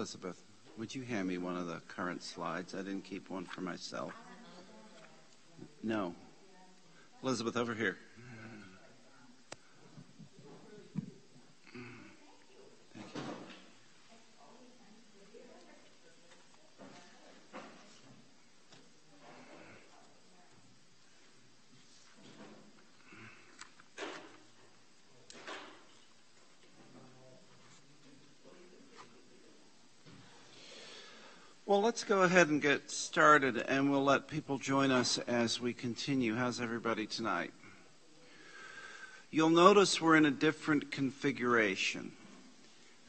Elizabeth, would you hand me one of the current slides? I didn't keep one for myself. No. Elizabeth, over here. Thank you. Well, let's go ahead and get started, and we'll let people join us as we continue. How's everybody tonight? You'll notice we're in a different configuration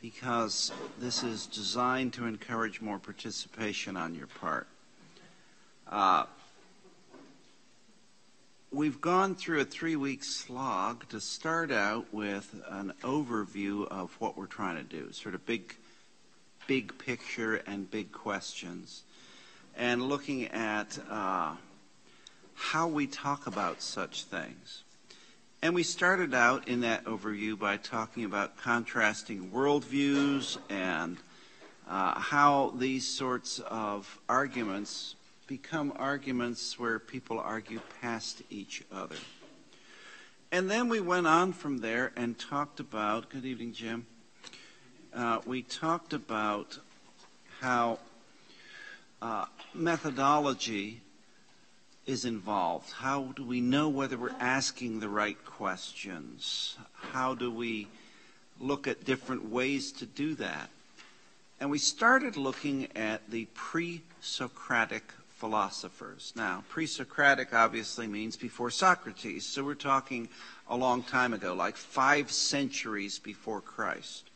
because this is designed to encourage more participation on your part. We've gone through a 3-week slog to start out with an overview of what we're trying to do, sort of big picture and big questions, and looking at how we talk about such things. And we started out in that overview by talking about contrasting worldviews and how these sorts of arguments become arguments where people argue past each other. And then we went on from there and talked about, good evening, Jim. We talked about how methodology is involved. How do we know whether we're asking the right questions? How do we look at different ways to do that? And we started looking at the pre-Socratic philosophers. Now, pre-Socratic obviously means before Socrates, so we're talking a long time ago, like 5 centuries before Christ.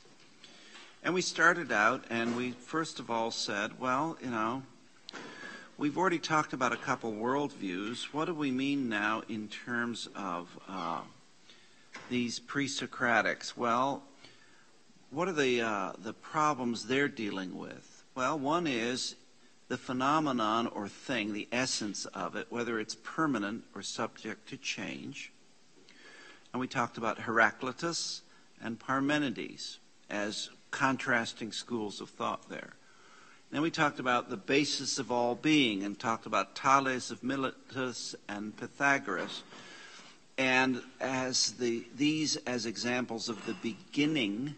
And we started out and we first of all said, well, we've already talked about a couple worldviews. What do we mean now in terms of these pre-Socratics? Well, what are the problems they're dealing with? Well, one is the phenomenon or thing, the essence of it, whether it's permanent or subject to change. And we talked about Heraclitus and Parmenides as contrasting schools of thought there. Then we talked about the basis of all being and talked about Thales of Miletus and Pythagoras, and as these as examples of the beginnings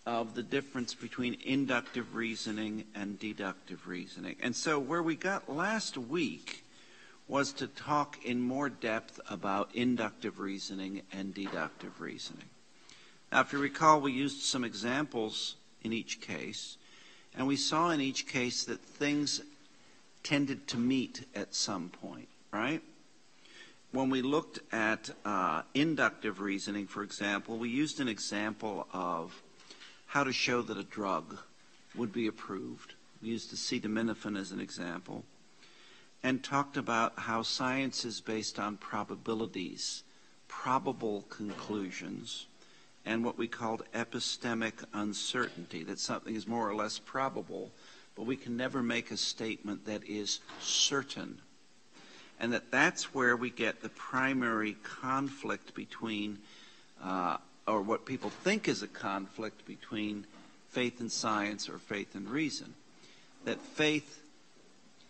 of the difference between inductive reasoning and deductive reasoning. And so where we got last week was to talk in more depth about inductive reasoning and deductive reasoning. Now, if you recall, we used some examples in each case, and we saw in each case that things tended to meet at some point, right? When we looked at inductive reasoning, for example, we used an example of how to show that a drug would be approved. We used acetaminophen as an example, and talked about how science is based on probabilities, probable conclusions, and what we called epistemic uncertainty, that something is more or less probable, but we can never make a statement that is certain. And that's where we get the primary conflict between, or what people think is a conflict between faith and science or faith and reason. That faith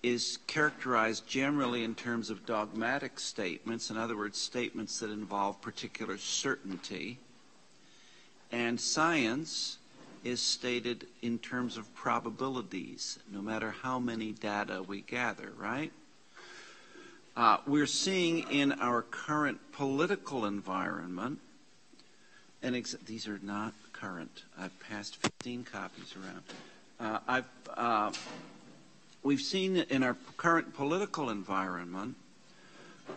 is characterized generally in terms of dogmatic statements, in other words, statements that involve particular certainty, and science is stated in terms of probabilities, no matter how many data we gather, right? We're seeing in our current political environment, and these are not current. I've passed 15 copies around. We've seen in our current political environment,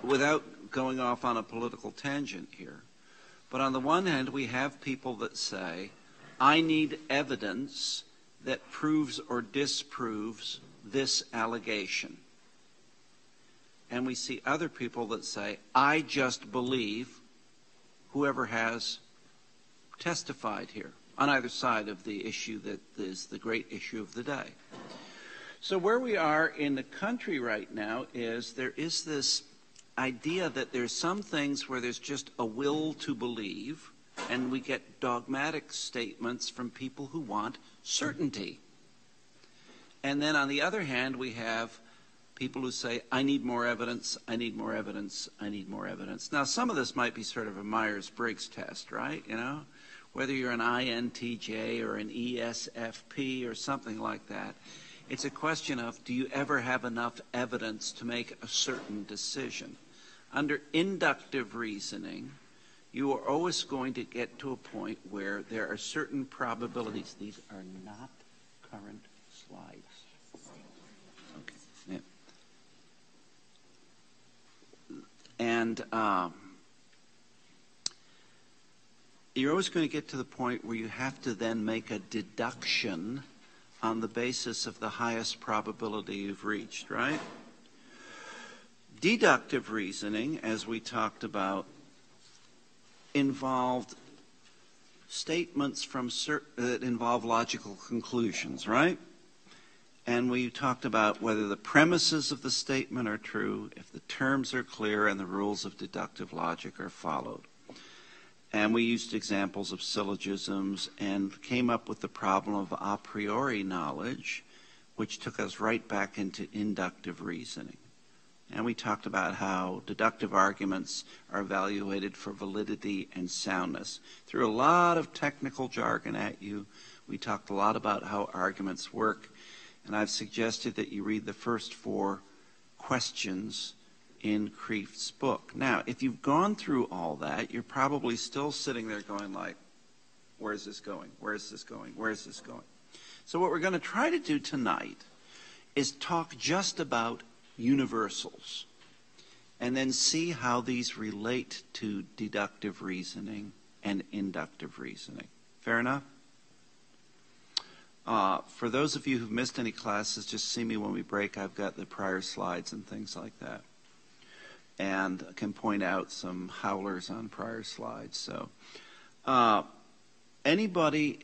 without going off on a political tangent here, but on the one hand, we have people that say, I need evidence that proves or disproves this allegation. And we see other people that say, I just believe whoever has testified here, on either side of the issue that is the great issue of the day. So where we are in the country right now is there is this idea that there's some things where there's just a will to believe, And we get dogmatic statements from people who want certainty. And then on the other hand, we have people who say, I need more evidence, I need more evidence, I need more evidence. Now, some of this might be sort of a Myers-Briggs test, right? You know, whether you're an INTJ or an ESFP or something like that. It's a question of, do you ever have enough evidence to make a certain decision? Under inductive reasoning, you are always going to get to a point where there are certain probabilities. These are not current slides. Okay. Yeah. And you're always going to get to the point where you have to then make a deduction on the basis of the highest probability you've reached, right? Deductive reasoning, as we talked about, involved statements from that involve logical conclusions, right? And we talked about whether the premises of the statement are true, if the terms are clear, and the rules of deductive logic are followed. And we used examples of syllogisms and came up with the problem of a priori knowledge, which took us right back into inductive reasoning. And we talked about how deductive arguments are evaluated for validity and soundness. Threw a lot of technical jargon at you. We talked a lot about how arguments work. And I've suggested that you read the first 4 questions in Kreeft's book. Now, if you've gone through all that, you're probably still sitting there going like, where's this going? Where's this going? Where's this going? So what we're going to try to do tonight is talk just about universals and then see how these relate to deductive reasoning and inductive reasoning. Fair enough? For those of you who've missed any classes, just see me when we break. I've got the prior slides and things like that. And I can point out some howlers on prior slides. So anybody,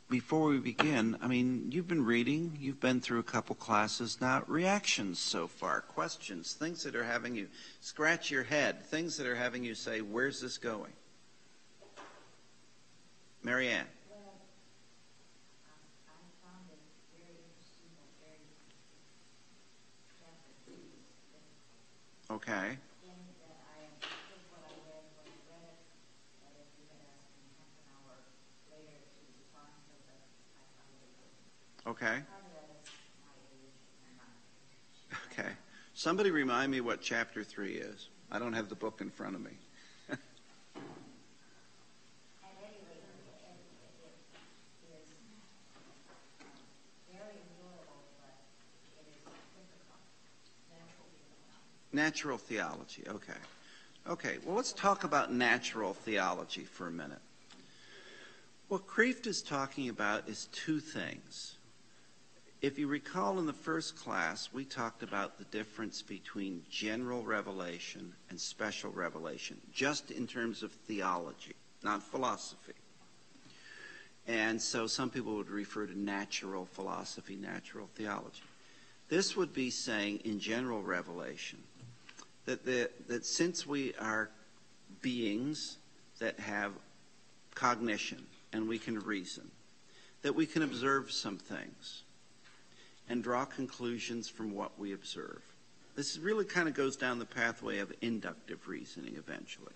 before we begin, I mean, you've been reading, you've been through a couple classes now. Reactions so far, questions, things that are having you scratch your head, things that are having you say, where's this going? Mary Ann. Okay. Okay. Okay. Somebody remind me what chapter 3 is. I don't have the book in front of me. Natural theology, okay. Okay, well, let's talk about natural theology for a minute. What Kreeft is talking about is 2 things. If you recall in the first class, we talked about the difference between general revelation and special revelation, just in terms of theology, not philosophy. And so some people would refer to natural philosophy, natural theology. This would be saying in general revelation, that since we are beings that have cognition and we can reason, that we can observe some things and draw conclusions from what we observe. This really kind of goes down the pathway of inductive reasoning eventually.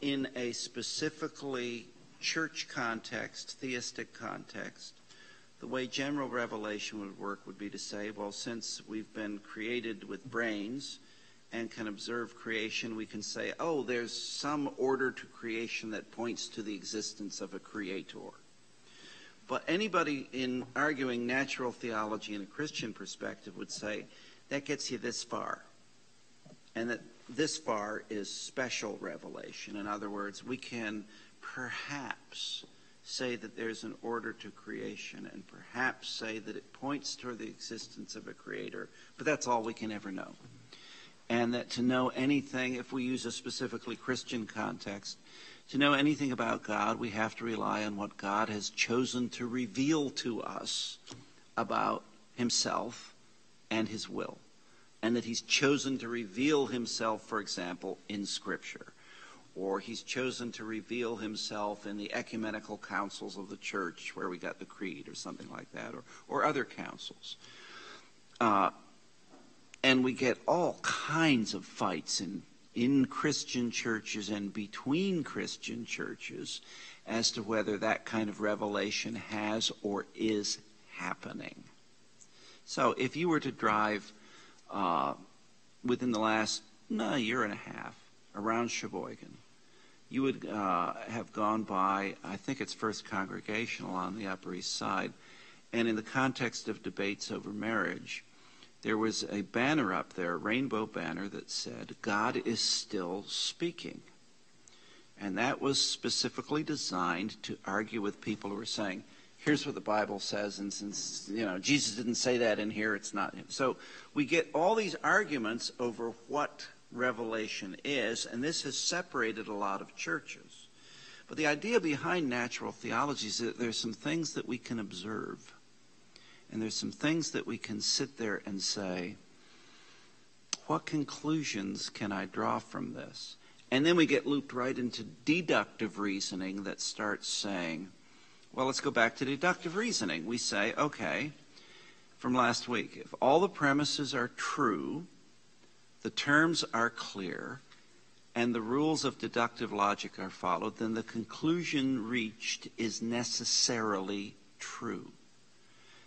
In a specifically church context, theistic context, the way general revelation would work would be to say, well, since we've been created with brains and can observe creation, we can say, oh, there's some order to creation that points to the existence of a creator. But anybody in arguing natural theology in a Christian perspective would say, that gets you this far. And that this far is special revelation. In other words, we can perhaps say that there's an order to creation and perhaps say that it points toward the existence of a creator, but that's all we can ever know. And that to know anything, if we use a specifically Christian context, to know anything about God, we have to rely on what God has chosen to reveal to us about himself and his will. And that he's chosen to reveal himself, for example, in Scripture. or he's chosen to reveal himself in the ecumenical councils of the church where we got the creed or something like that, or other councils. And we get all kinds of fights in Christian churches and between Christian churches as to whether that kind of revelation has or is happening. So if you were to drive within the last year and a half around Sheboygan, you would have gone by, I think it's First Congregational on the Upper East Side, and in the context of debates over marriage, there was a banner up there, a rainbow banner that said, "God is still speaking." And that was specifically designed to argue with people who were saying, here's what the Bible says, and since Jesus didn't say that in here, it's not him. So we get all these arguments over what revelation is, and this has separated a lot of churches. But the idea behind natural theology is that there's some things that we can observe, and there's some things that we can sit there and say, what conclusions can I draw from this? And then we get looped right into deductive reasoning that starts saying, well, let's go back to deductive reasoning. We say, okay, from last week, if all the premises are true, the terms are clear, and the rules of deductive logic are followed, then the conclusion reached is necessarily true.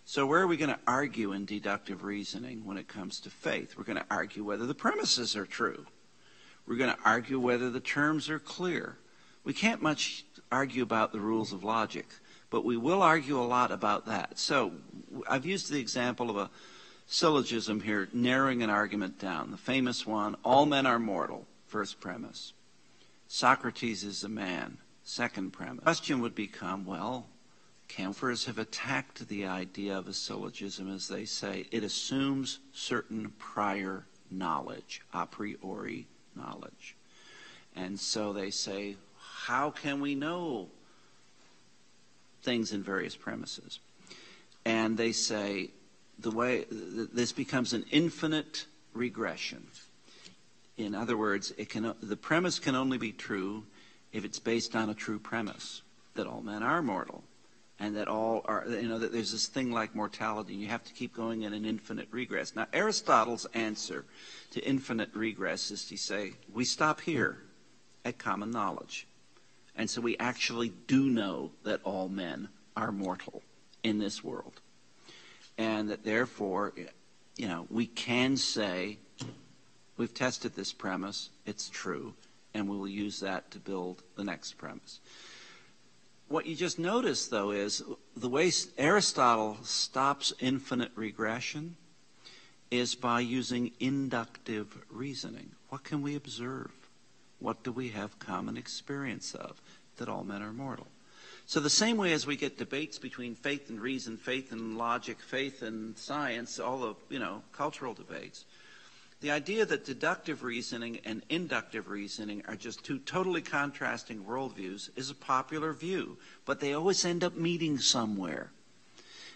So where are we going to argue in deductive reasoning when it comes to faith? We're going to argue whether the premises are true. We're going to argue whether the terms are clear. We can't much argue about the rules of logic, but we will argue a lot about that. So I've used the example of a syllogism here, narrowing an argument down. The famous one, all men are mortal, first premise. Socrates is a man, second premise. The question would become, well, campers have attacked the idea of a syllogism as they say it assumes certain prior knowledge, a priori knowledge. And so they say, how can we know things in various premises? And they say the way this becomes an infinite regression. In other words, the premise can only be true if it's based on a true premise, that all men are mortal, and that all are, that there's this thing like mortality, and you have to keep going in an infinite regress. Now, Aristotle's answer to infinite regress is to say, we stop here at common knowledge. And so we actually do know that all men are mortal in this world. And that therefore, we can say, we've tested this premise, it's true, and we will use that to build the next premise. What you just noticed, though, is the way Aristotle stops infinite regression is by using inductive reasoning. What can we observe? What do we have common experience of? That all men are mortal. So the same way as we get debates between faith and reason, faith and logic, faith and science, all the, cultural debates, the idea that deductive reasoning and inductive reasoning are just two totally contrasting worldviews is a popular view, but they always end up meeting somewhere.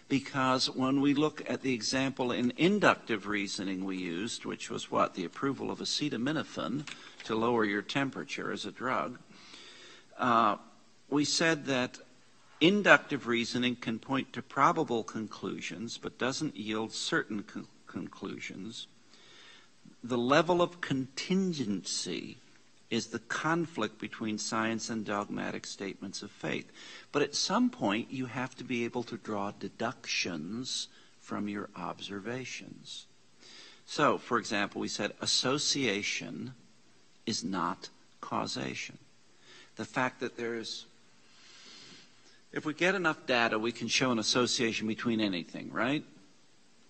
Because when we look at the example in inductive reasoning we used, which was the approval of acetaminophen to lower your temperature as a drug, we said that inductive reasoning can point to probable conclusions, but doesn't yield certain conclusions. The level of contingency is the conflict between science and dogmatic statements of faith. But at some point, you have to be able to draw deductions from your observations. So, for example, we said association is not causation. The fact that if we get enough data, we can show an association between anything, right?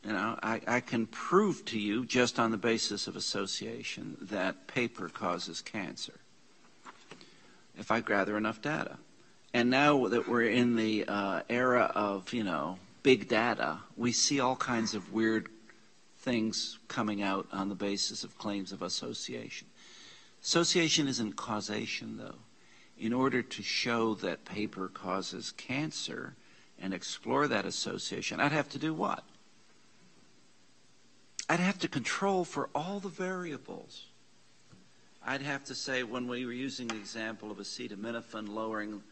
I can prove to you, just on the basis of association, that paper causes cancer, if I gather enough data. And now that we're in the era of, big data, we see all kinds of weird things coming out on the basis of claims of association. Association isn't causation, though. In order to show that paper causes cancer and explore that association, I'd have to do what? I'd have to control for all the variables. I'd have to say when we were using the example of acetaminophen lowering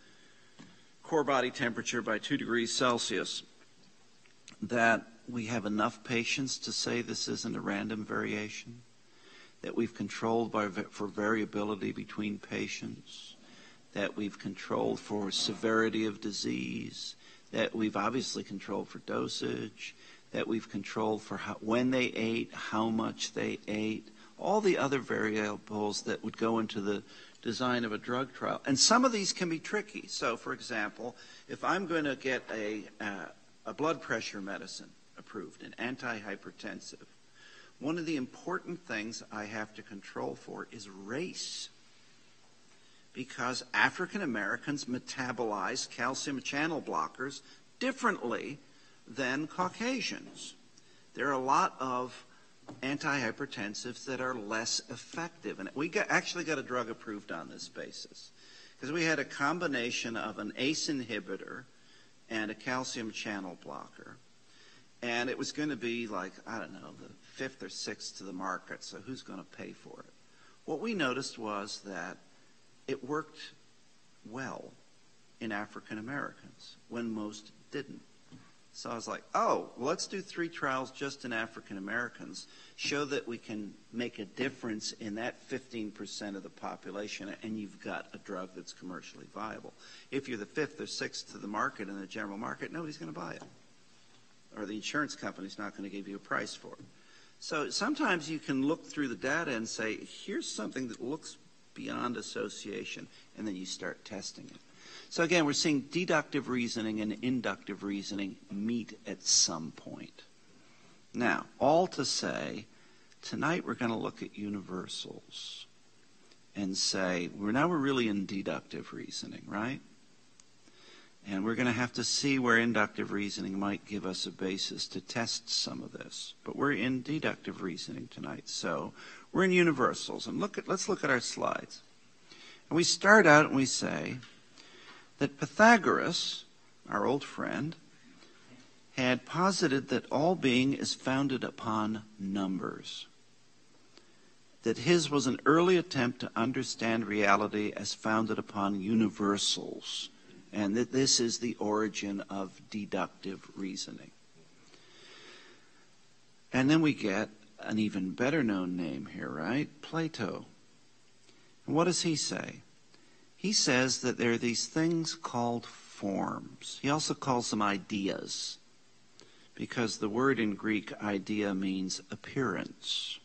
core body temperature by 2 degrees Celsius, that we have enough patients to say this isn't a random variation, that we've controlled for variability between patients, that we've controlled for severity of disease, that we've obviously controlled for dosage, that we've controlled for when they ate, how much they ate, all the other variables that would go into the design of a drug trial. And some of these can be tricky. So, for example, if I'm going to get a blood pressure medicine approved, an antihypertensive, one of the important things I have to control for is race. Because African Americans metabolize calcium channel blockers differently than Caucasians. There are a lot of antihypertensives that are less effective. And we actually got a drug approved on this basis. Because we had a combination of an ACE inhibitor and a calcium channel blocker. And it was going to be like, I don't know, the fifth or sixth to the market, so who's going to pay for it? What we noticed was that it worked well in African Americans when most didn't. So I was like, oh, let's do 3 trials just in African Americans, show that we can make a difference in that 15% of the population, and you've got a drug that's commercially viable. If you're the fifth or sixth to the market in the general market, nobody's going to buy it. Or the insurance company's not going to give you a price for it. So sometimes you can look through the data and say, here's something that looks beyond association, and then you start testing it. So again, we're seeing deductive reasoning and inductive reasoning meet at some point. Now, all to say, tonight we're going to look at universals and say, we're really in deductive reasoning, right? And we're going to have to see where inductive reasoning might give us a basis to test some of this. But we're in deductive reasoning tonight. So we're in universals. And let's look at our slides. And we start out and we say that Pythagoras, our old friend, had posited that all being is founded upon numbers. That his was an early attempt to understand reality as founded upon universals. And that this is the origin of deductive reasoning. And then we get an even better known name here, right? Plato. And what does he say? He says that there are these things called forms. He also calls them ideas, because the word in Greek, idea, means appearance.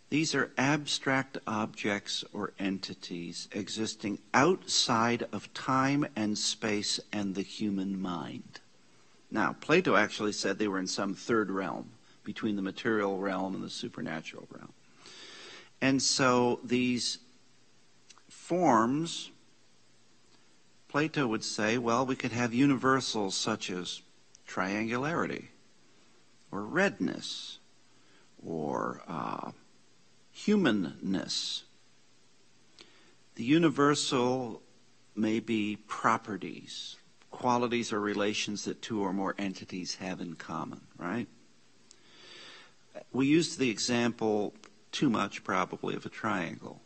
These are abstract objects or entities existing outside of time and space and the human mind. Now, Plato actually said they were in some third realm, between the material realm and the supernatural realm. And so these forms, Plato would say, well, we could have universals such as triangularity, or redness, or humanness. The universal may be properties, qualities or relations that 2 or more entities have in common, right? We used the example too much, probably, of a triangle.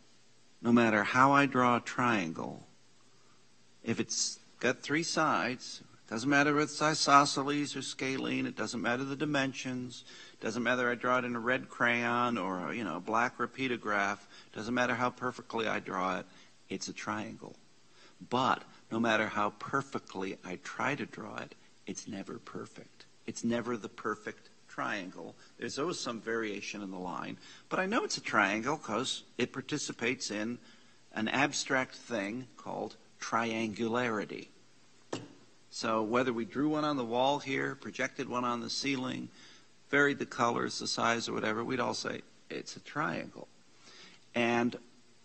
No matter how I draw a triangle, if it's got 3 sides, it doesn't matter if it's isosceles or scalene, it doesn't matter the dimensions, it doesn't matter I draw it in a red crayon or a black rapidograph, it doesn't matter how perfectly I draw it, it's a triangle. But no matter how perfectly I try to draw it, it's never perfect. It's never the perfect triangle. There's always some variation in the line. But I know it's a triangle because it participates in an abstract thing called triangularity. So whether we drew one on the wall here, projected one on the ceiling, varied the colors, the size, or whatever, we'd all say, it's a triangle. And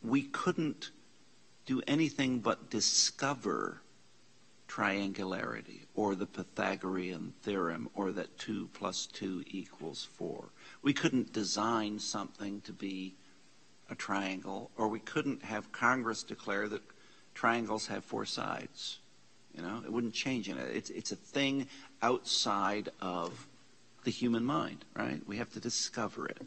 we couldn't do anything but discover triangularity, or the Pythagorean theorem, or that 2 + 2 = 4. We couldn't design something to be a triangle, or we couldn't have Congress declare that triangles have 4 sides. It wouldn't change in it. It's a thing outside of the human mind, right? We have to discover it.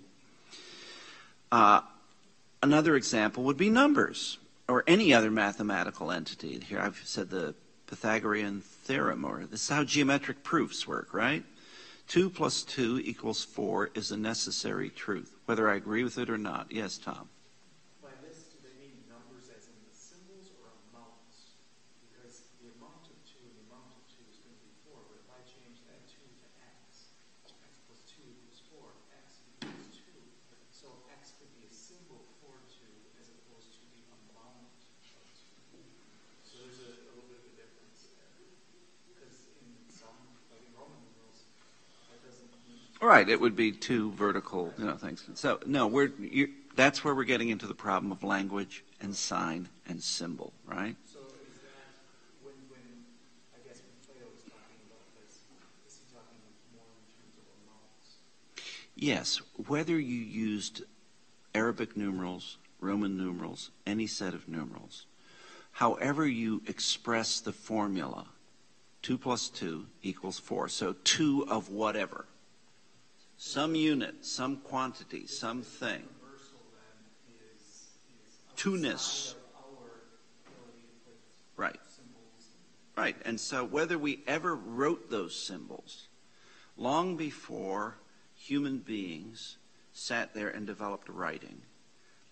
Another example would be numbers, or any other mathematical entity. Here I've said the Pythagorean theorem, or this is how geometric proofs work, right? 2 plus 2 equals 4 is a necessary truth, whether I agree with it or not. Yes, Tom? By this, do they mean numbers as in the symbols or amounts? Because the amount of 2 and the amount of 2 is going to be 4, but if I change that 2 to x, x plus 2 equals 4, x equals 2. So x could be a symbol for 2 as opposed to the amount of 2. So there's a little bit of a difference there. Because in some, like in Roman numerals, that doesn't mean... Right, it would be two vertical, things. So, no, that's where we're getting into the problem of language and sign and symbol, right? So is that when I guess when Plato was talking about this, is he talking more in terms of amounts? Yes, whether you used Arabic numerals, Roman numerals, any set of numerals, however you express the formula, 2 plus 2 equals 4, so 2 of whatever. Some unit, some quantity, something. Two-ness. Right. Right. And so whether we ever wrote those symbols, long before human beings sat there and developed writing,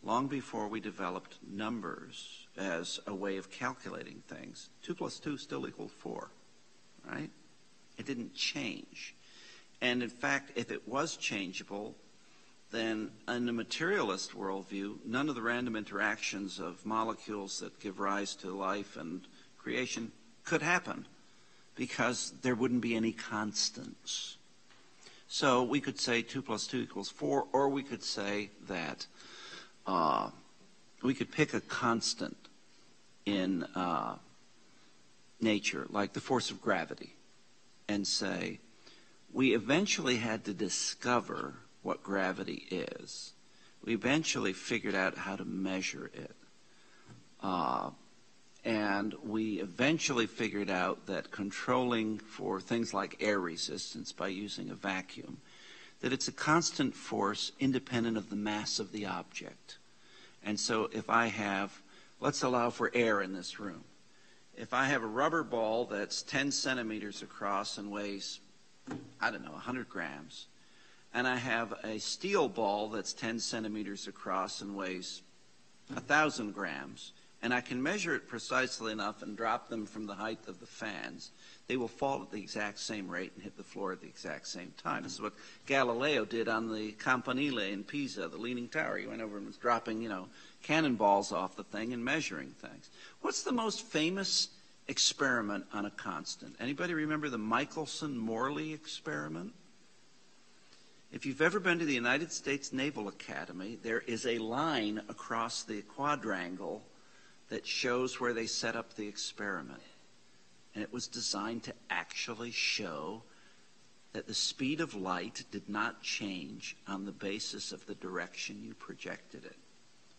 long before we developed numbers as a way of calculating things, 2 plus 2 still equals 4. Right? It didn't change. And in fact, if it was changeable, then in the materialist worldview, none of the random interactions of molecules that give rise to life and creation could happen because there wouldn't be any constants. So we could say 2 plus 2 equals 4, or we could say that we could pick a constant in nature, like the force of gravity, and say, we eventually had to discover what gravity is. We eventually figured out how to measure it. And we eventually figured out that controlling for things like air resistance by using a vacuum, that it's a constant force independent of the mass of the object. And so if I have, let's allow for air in this room. If I have a rubber ball that's 10 centimeters across and weighs, 100 grams, and I have a steel ball that's 10 centimeters across and weighs 1,000 grams, and I can measure it precisely enough and drop them from the height of the fans, they will fall at the exact same rate and hit the floor at the exact same time. This is what Galileo did on the Campanile in Pisa, the Leaning Tower. He went over and was dropping, cannonballs off the thing and measuring things. What's the most famous experiment on a constant? Anybody remember the Michelson-Morley experiment? If you've ever been to the United States Naval Academy, there is a line across the quadrangle that shows where they set up the experiment. And it was designed to actually show that the speed of light did not change on the basis of the direction you projected it.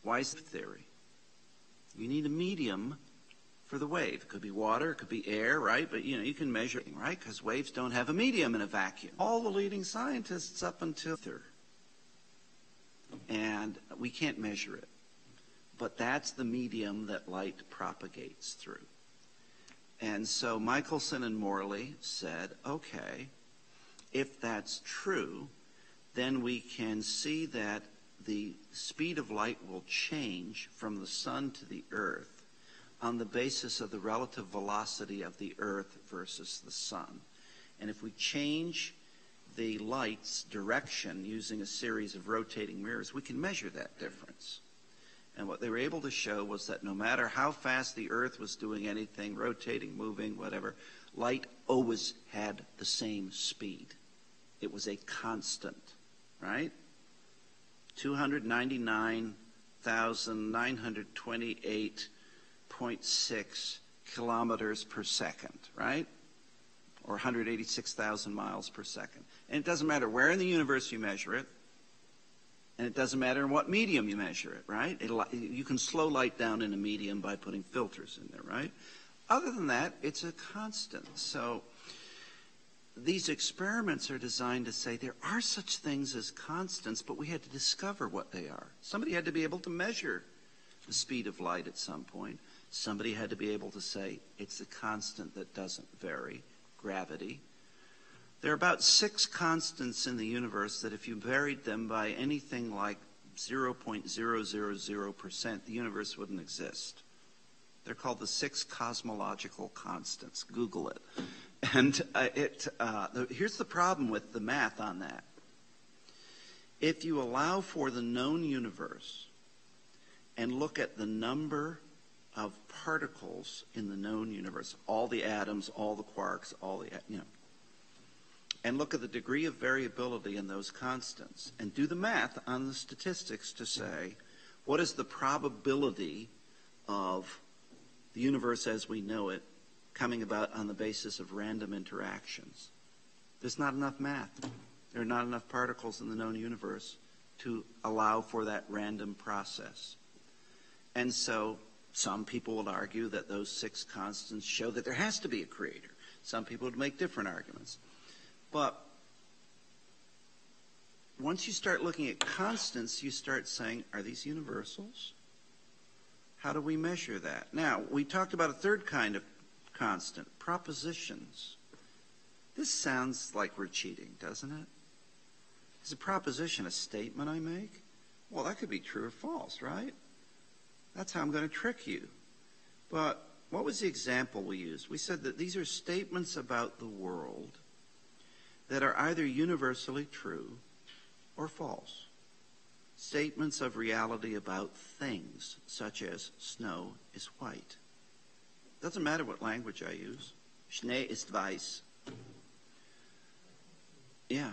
Why is it theory? You need a medium for the wave. It could be water, it could be air, right? But, you can measure it, right? Because waves don't have a medium in a vacuum. All the leading scientists up until there. And we can't measure it. But that's the medium that light propagates through. And so Michelson and Morley said, okay, if that's true, then we can see that the speed of light will change from the sun to the earth on the basis of the relative velocity of the earth versus the sun. And if we change the light's direction using a series of rotating mirrors, we can measure that difference. And what they were able to show was that no matter how fast the earth was doing anything, rotating, moving, whatever, light always had the same speed. It was a constant, right? 299,928.6 kilometers per second, right? Or 186,000 miles per second. And it doesn't matter where in the universe you measure it, and it doesn't matter in what medium you measure it, right? You can slow light down in a medium by putting filters in there, right? Other than that, it's a constant. So these experiments are designed to say there are such things as constants, but we had to discover what they are. Somebody had to be able to measure the speed of light at some point. Somebody had to be able to say it's a constant that doesn't vary, gravity. There are about 6 constants in the universe that if you varied them by anything like 0.000%, the universe wouldn't exist. They're called the 6 cosmological constants. Google it. And here's the problem with the math on that. If you allow for the known universe and look at the number of particles in the known universe, all the atoms, all the quarks, and look at the degree of variability in those constants, and do the math on the statistics to say, what is the probability of the universe as we know it coming about on the basis of random interactions? There's not enough math. There are not enough particles in the known universe to allow for that random process. And so some people would argue that those 6 constants show that there has to be a creator. Some people would make different arguments. But once you start looking at constants, you start saying, are these universals? How do we measure that? Now, we talked about a third kind of constant, propositions. This sounds like we're cheating, doesn't it? Is a proposition a statement I make? Well, that could be true or false, right? That's how I'm going to trick you. But what was the example we used? We said that these are statements about the world that are either universally true or false. Statements of reality about things, such as snow is white. Doesn't matter what language I use. Schnee ist weiß. Yeah.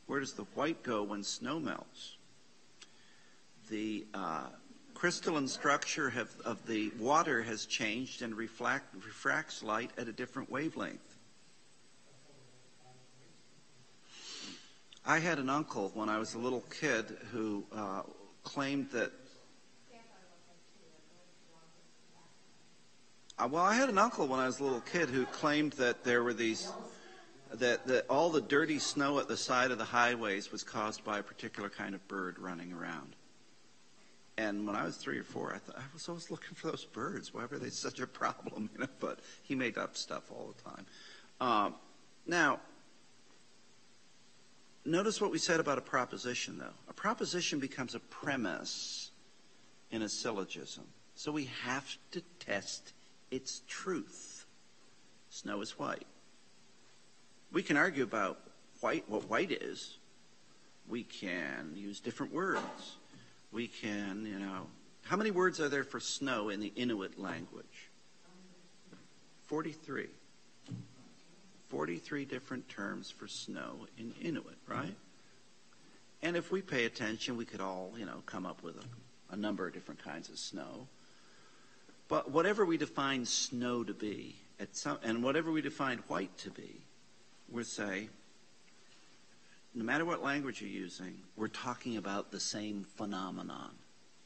Where does the white go when snow melts? The crystalline structure of the water has changed and refracts light at a different wavelength. I had an uncle when I was a little kid who claimed that I had an uncle when I was a little kid who claimed that there were that all the dirty snow at the side of the highways was caused by a particular kind of bird running around. And when I was 3 or 4, I was always looking for those birds. Why were they such a problem? But he made up stuff all the time. Now, notice what we said about a proposition, though. A proposition becomes a premise in a syllogism. So we have to test its truth. Snow is white. We can argue about what white is. We can use different words. We can, how many words are there for snow in the Inuit language? 43. 43 different terms for snow in Inuit, right? And if we pay attention, we could all, come up with a number of different kinds of snow. But whatever we define snow to be, and whatever we define white to be, we'll say, no matter what language you're using, we're talking about the same phenomenon.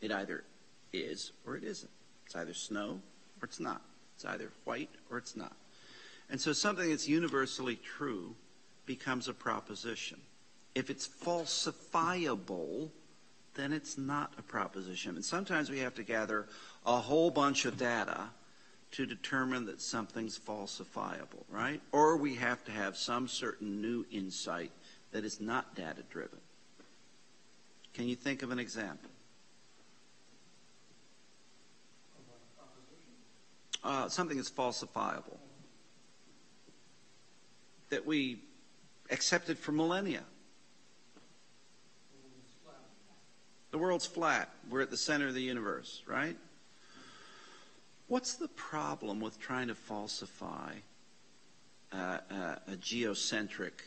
It either is or it isn't. It's either snow or it's not. It's either white or it's not. And so something that's universally true becomes a proposition. If it's falsifiable, then it's not a proposition. And sometimes we have to gather a whole bunch of data to determine that something's falsifiable, right? Or we have to have some certain new insight that is not data-driven. Can you think of an example? Something that's falsifiable, that we accepted for millennia. The world's flat. We're at the center of the universe, right? What's the problem with trying to falsify a geocentric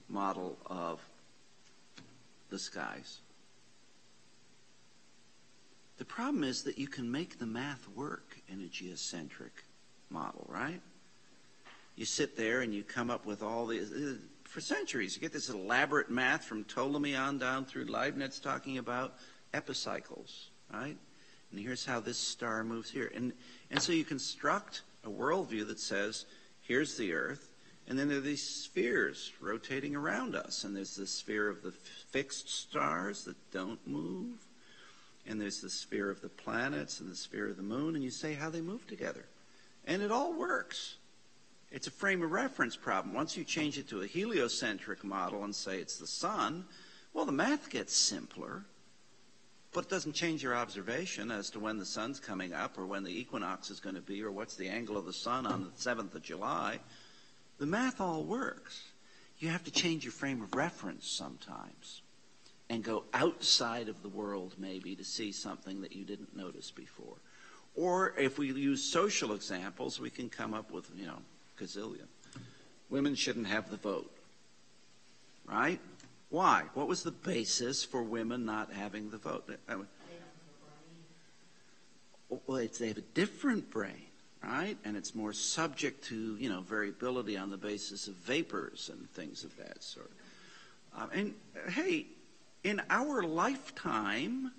model of the skies? The problem is that you can make the math work in a geocentric model, right? You sit there and you come up with all these, for centuries, you get this elaborate math from Ptolemy on down through Leibniz talking about epicycles, right? And here's how this star moves here. And so you construct a worldview that says here's the earth, and then there are these spheres rotating around us. And there's the sphere of the fixed stars that don't move. And there's the sphere of the planets and the sphere of the moon. And you say how they move together. And it all works. It's a frame of reference problem. Once you change it to a heliocentric model and say it's the sun, well, the math gets simpler. But it doesn't change your observation as to when the sun's coming up or when the equinox is going to be or what's the angle of the sun on the 7th of July. The math all works. You have to change your frame of reference sometimes and go outside of the world maybe to see something that you didn't notice before. Or if we use social examples, we can come up with, gazillion. Women shouldn't have the vote, right? Why? What was the basis for women not having the vote? Well, they have a different brain, right? And it's more subject to, variability on the basis of vapors and things of that sort. And hey, in our lifetime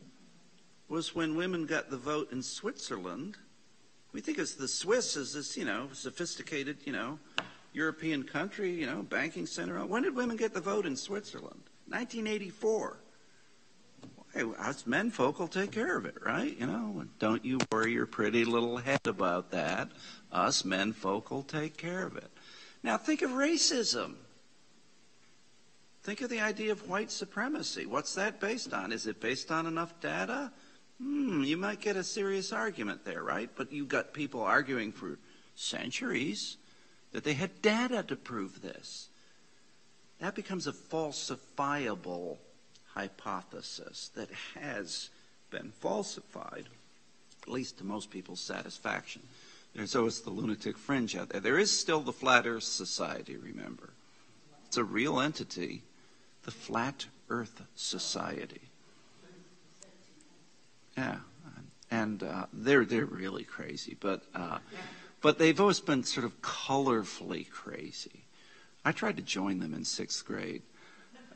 was when women got the vote in Switzerland. We think of the Swiss as this, sophisticated, European country, banking center. When did women get the vote in Switzerland? 1984. Hey, us menfolk will take care of it, right? Don't you worry your pretty little head about that. Us menfolk will take care of it. Now think of racism. Think of the idea of white supremacy. What's that based on? Is it based on enough data? You might get a serious argument there, right? But you've got people arguing for centuries that they had data to prove this. That becomes a falsifiable hypothesis that has been falsified, at least to most people's satisfaction. There's always the lunatic fringe out there. There is still the Flat Earth Society, remember. It's a real entity, the Flat Earth Society. Yeah, and they're really crazy, but they've always been sort of colorfully crazy. I tried to join them in 6th grade,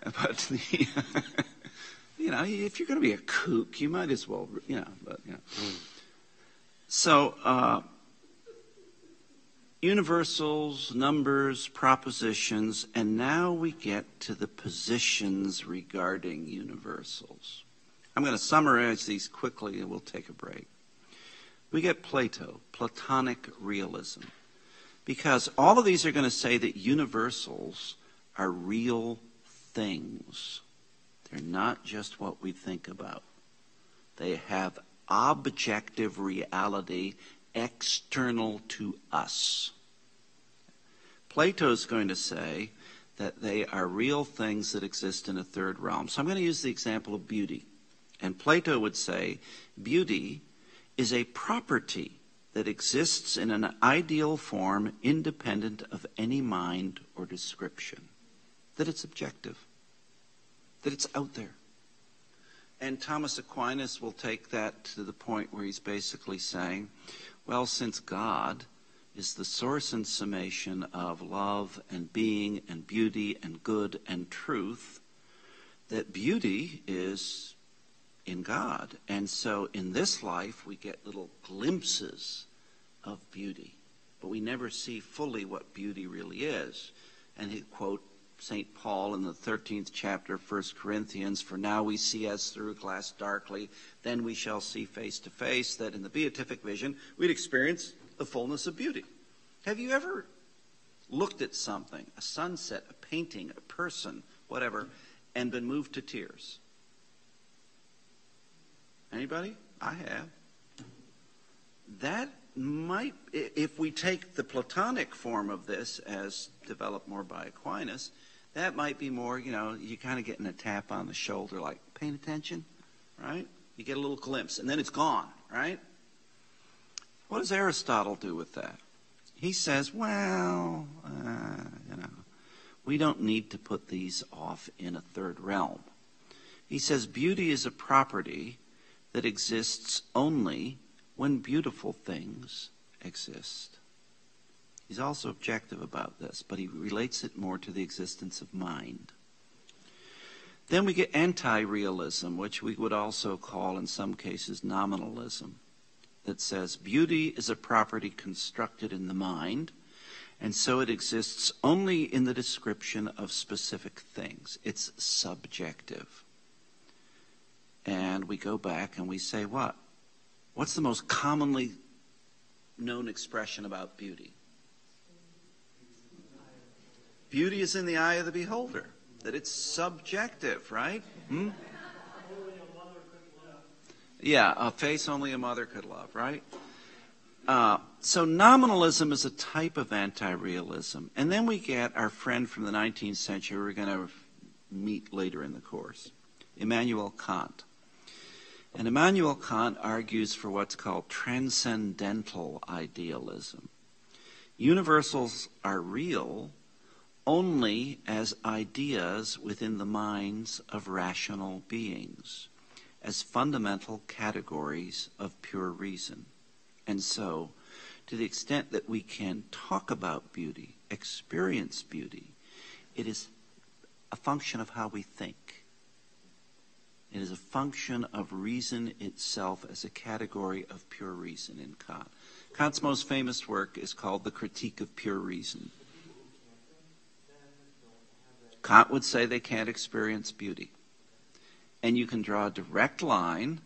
but if you're going to be a kook, you might as well, So universals, numbers, propositions, and now we get to the positions regarding universals. I'm going to summarize these quickly and we'll take a break. We get Plato, Platonic realism, because all of these are going to say that universals are real things. They're not just what we think about. They have objective reality external to us. Plato's going to say that they are real things that exist in a third realm. So I'm going to use the example of beauty. And Plato would say beauty is a property that exists in an ideal form independent of any mind or description. That it's objective. That it's out there. And Thomas Aquinas will take that to the point where he's basically saying, well, since God is the source and summation of love and being and beauty and good and truth, that beauty is in God. And so in this life we get little glimpses of beauty, but we never see fully what beauty really is. And he quote St. Paul in the 13th chapter of 1 Corinthians, for now we see as through a glass darkly, then we shall see face to face, that in the beatific vision we'd experience the fullness of beauty. Have you ever looked at something, a sunset, a painting, a person, whatever, and been moved to tears? Anybody? I have. That might, if we take the Platonic form of this as developed more by Aquinas, that might be more, you kind of getting a tap on the shoulder like, paying attention, right? You get a little glimpse, and then it's gone, right? What does Aristotle do with that? He says, well, we don't need to put these off in a third realm. He says beauty is a property that exists only when beautiful things exist. He's also objective about this, but he relates it more to the existence of mind. Then we get anti-realism, which we would also call in some cases nominalism, that says beauty is a property constructed in the mind, And so it exists only in the description of specific things. It's subjective. And we go back and we say, what? What's the most commonly known expression about beauty? Beauty is in the eye of the beholder. That it's subjective, right? Yeah, a face only a mother could love, right? So nominalism is a type of anti-realism. And then we get our friend from the 19th century we're going to meet later in the course, Immanuel Kant. And Immanuel Kant argues for what's called transcendental idealism. Universals are real only as ideas within the minds of rational beings, as fundamental categories of pure reason. And so, to the extent that we can talk about beauty, experience beauty, it is a function of how we think. It is a function of reason itself as a category of pure reason in Kant. Kant's most famous work is called The Critique of Pure Reason. Kant would say they can't experience beauty. And you can draw a direct line.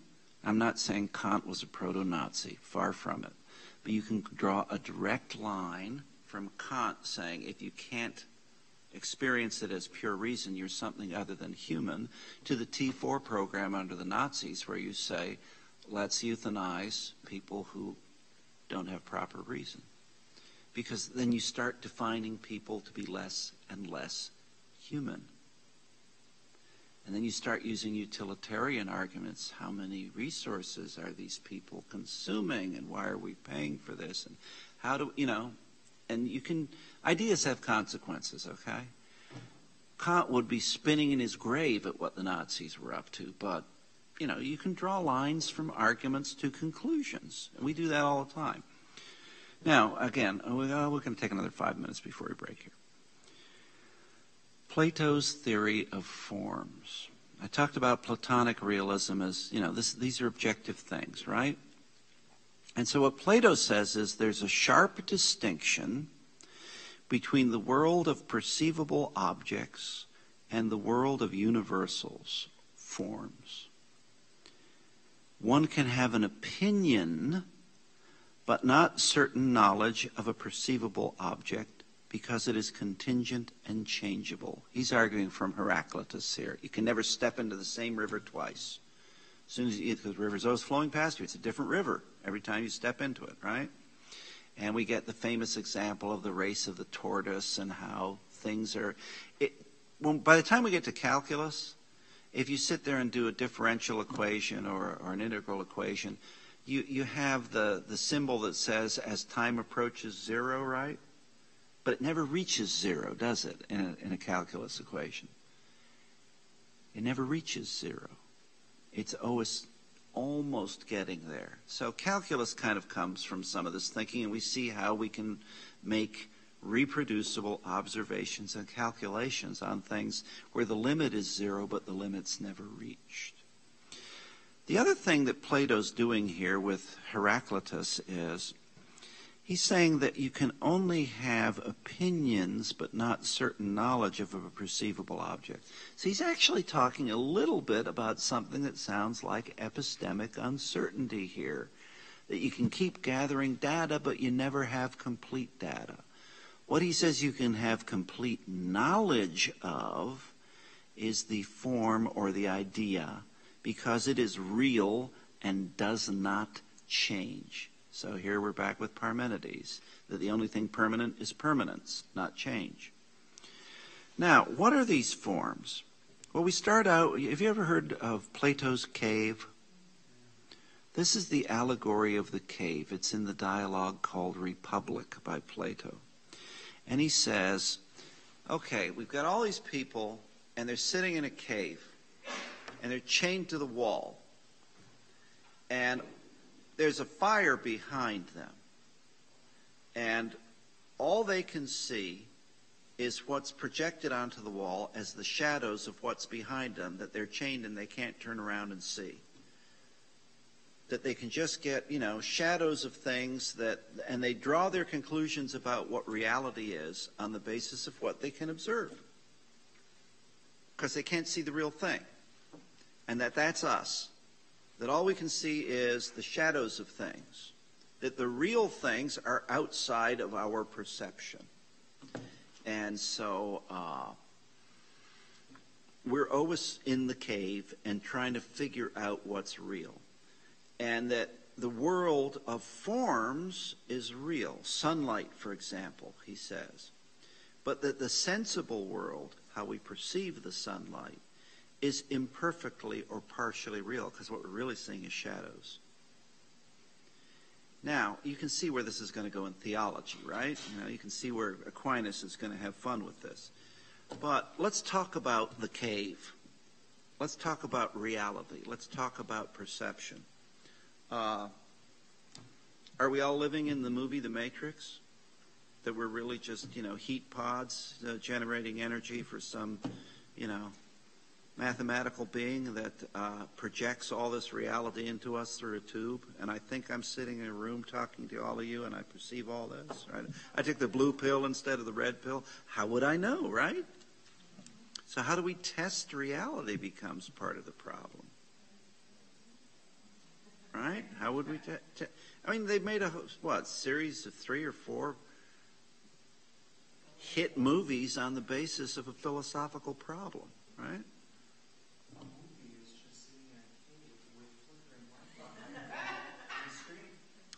I'm not saying Kant was a proto-Nazi, far from it. But you can draw a direct line from Kant saying if you can't experience it as pure reason, you're something other than human, to the T4 program under the Nazis where you say, let's euthanize people who don't have proper reason. Because then you start defining people to be less and less human. And then you start using utilitarian arguments. How many resources are these people consuming, and why are we paying for this? And how do, and you can, ideas have consequences, okay? Kant would be spinning in his grave at what the Nazis were up to, but, you can draw lines from arguments to conclusions. And we do that all the time. Now, again, we're going to take another 5 minutes before we break here. Plato's theory of forms. I talked about Platonic realism as, these are objective things, right? And so what Plato says is there's a sharp distinction between the world of perceivable objects and the world of universals, forms. One can have an opinion, but not certain knowledge of a perceivable object, because it is contingent and changeable. He's arguing from Heraclitus here. You can never step into the same river twice. As soon as the river's always flowing past you, it's a different river every time you step into it, right? And we get the famous example of the race of the tortoise and how things are... by the time we get to calculus, if you sit there and do a differential equation or an integral equation, you have the symbol that says as time approaches zero, right? But it never reaches zero, does it, in a calculus equation? It never reaches zero. It's always almost getting there. So calculus kind of comes from some of this thinking, and we see how we can make reproducible observations and calculations on things where the limit is zero, but the limit's never reached. The other thing that Plato's doing here with Heraclitus is he's saying that you can only have opinions but not certain knowledge of a perceivable object. So he's actually talking a little bit about something that sounds like epistemic uncertainty here, that you can keep gathering data but you never have complete data. What he says you can have complete knowledge of is the form or the idea because it is real and does not change. So here we're back with Parmenides, that the only thing permanent is permanence, not change. Now, what are these forms? Well, we start out, have you ever heard of Plato's cave? This is the allegory of the cave. It's in the dialogue called Republic by Plato. And he says, okay, we've got all these people, and they're sitting in a cave, and they're chained to the wall. And there's a fire behind them. And all they can see is what's projected onto the wall as the shadows of what's behind them, that they're chained and they can't turn around and see. that they can just get, shadows of things and they draw their conclusions about what reality is on the basis of what they can observe. Because they can't see the real thing. And that's us. That all we can see is the shadows of things. That the real things are outside of our perception. And so we're always in the cave and trying to figure out what's real. And that the world of forms is real. Sunlight, for example, he says. But that the sensible world, how we perceive the sunlight, is imperfectly or partially real, because what we're really seeing is shadows. Now, you can see where this is going to go in theology, right? You can see where Aquinas is going to have fun with this. But let's talk about the cave. Let's talk about reality. Let's talk about perception. Are we all living in the movie The Matrix? That we're really just, heat pods generating energy for some, mathematical being that projects all this reality into us through a tube. And I think I'm sitting in a room talking to all of you and I perceive all this. Right? I took the blue pill instead of the red pill. How would I know, right? So how do we test reality becomes part of the problem. Right? How would we they made a series of 3 or 4 hit movies on the basis of a philosophical problem, right? A movie is just sitting in a cave with flickering light on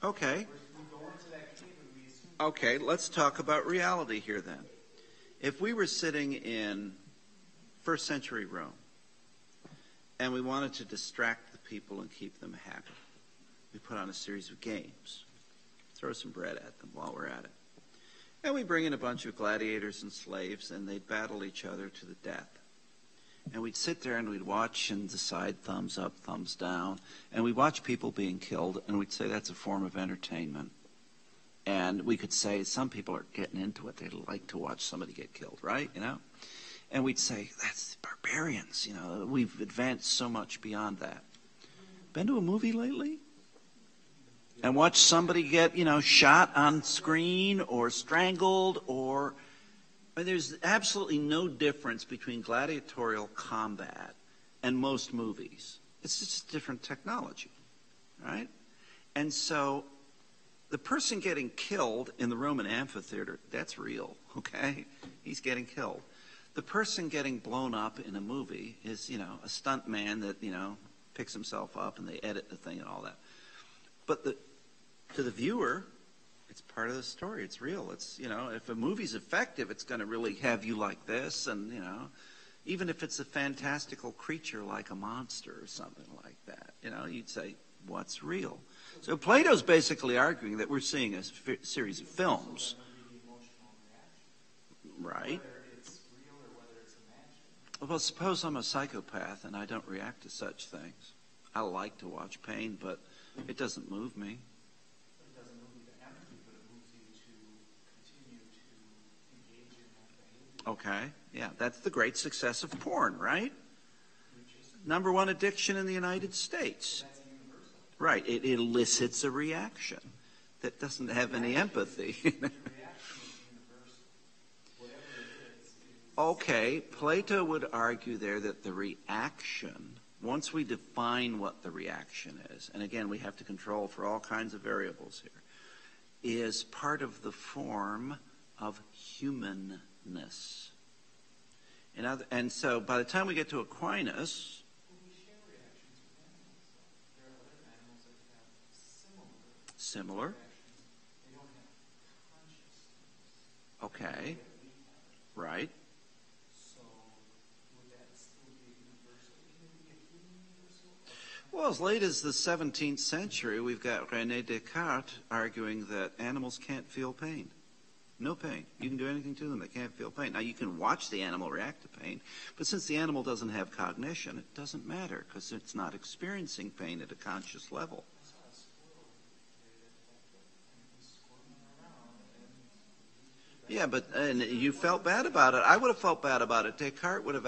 Okay. We go into that cave and we assume. Okay, let's talk about reality here then. If we were sitting in first century Rome and we wanted to distract the people and keep them happy, we put on a series of games. Throw some bread at them while we're at it. And we bring in a bunch of gladiators and slaves, and they'd battle each other to the death. And we'd sit there and we'd watch and decide thumbs up, thumbs down. And we'd watch people being killed, and we'd say that's a form of entertainment. And we could say some people are getting into it. They like to watch somebody get killed, right? And we'd say, that's barbarians. We've advanced so much beyond that. Been to a movie lately? And watch somebody get, shot on screen or strangled or... there's absolutely no difference between gladiatorial combat and most movies. It's just different technology, right? And so the person getting killed in the Roman amphitheater, that's real, okay? He's getting killed. The person getting blown up in a movie is, a stunt man that, picks himself up and they edit the thing and all that. But to the viewer, it's part of the story. It's real. It's, if a movie's effective, it's going to really have you like this. And, even if it's a fantastical creature like a monster or something like that, you'd say, what's real? So Plato's basically arguing that we're seeing a series of films. Right. Whether it's real or whether it's imagined. Well, suppose I'm a psychopath and I don't react to such things. I like to watch pain, but it doesn't move me. It doesn't move you to empathy, but it moves you to continue to engage in that behavior. Okay, yeah, that's the great success of porn, right? Number 1 addiction in the United States. That's universal. Right, it elicits a reaction that doesn't have any empathy. The reaction is universal. Whatever it is. Okay, Plato would argue there that the reaction, once we define what the reaction is, and again, we have to control for all kinds of variables here, is part of the form of humanness. And so by the time we get to Aquinas... We share reactions with animals. There are other animals that have similar reactions. They don't have consciousness. Okay, right. So would that still be universal? Even be a human universal? Well, as late as the 17th century, we've got René Descartes arguing that animals can't feel pain. No pain. You can do anything to them, they can't feel pain. Now, you can watch the animal react to pain, but since the animal doesn't have cognition, it doesn't matter because it's not experiencing pain at a conscious level. I saw a squirrel and he's squirming around. Yeah, and you felt bad about it. I would have felt bad about it. Descartes would have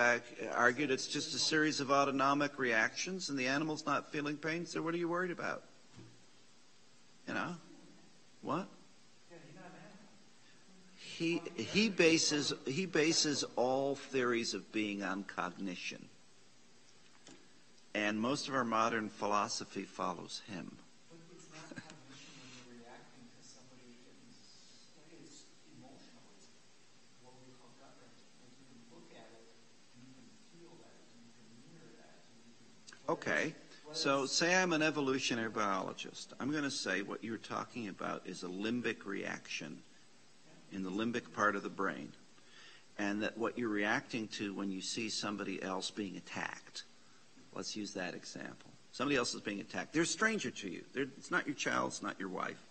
argued it's just a series of autonomic reactions and the animal's not feeling pain, so what are you worried about? You know, what? Yeah, you're not an animal. He bases all theories of being on cognition. And most of our modern philosophy follows him. But it's not cognition when you're reacting to somebody it's emotional. It's what we call gut wrenching. Like you can look at it and you can feel that and you can mirror that and you can Okay. So say I'm an evolutionary biologist. I'm going to say what you're talking about is a limbic reaction in the limbic part of the brain. And that what you're reacting to when you see somebody else being attacked. Let's use that example. Somebody else is being attacked. They're a stranger to you. It's not your child. It's not your wife.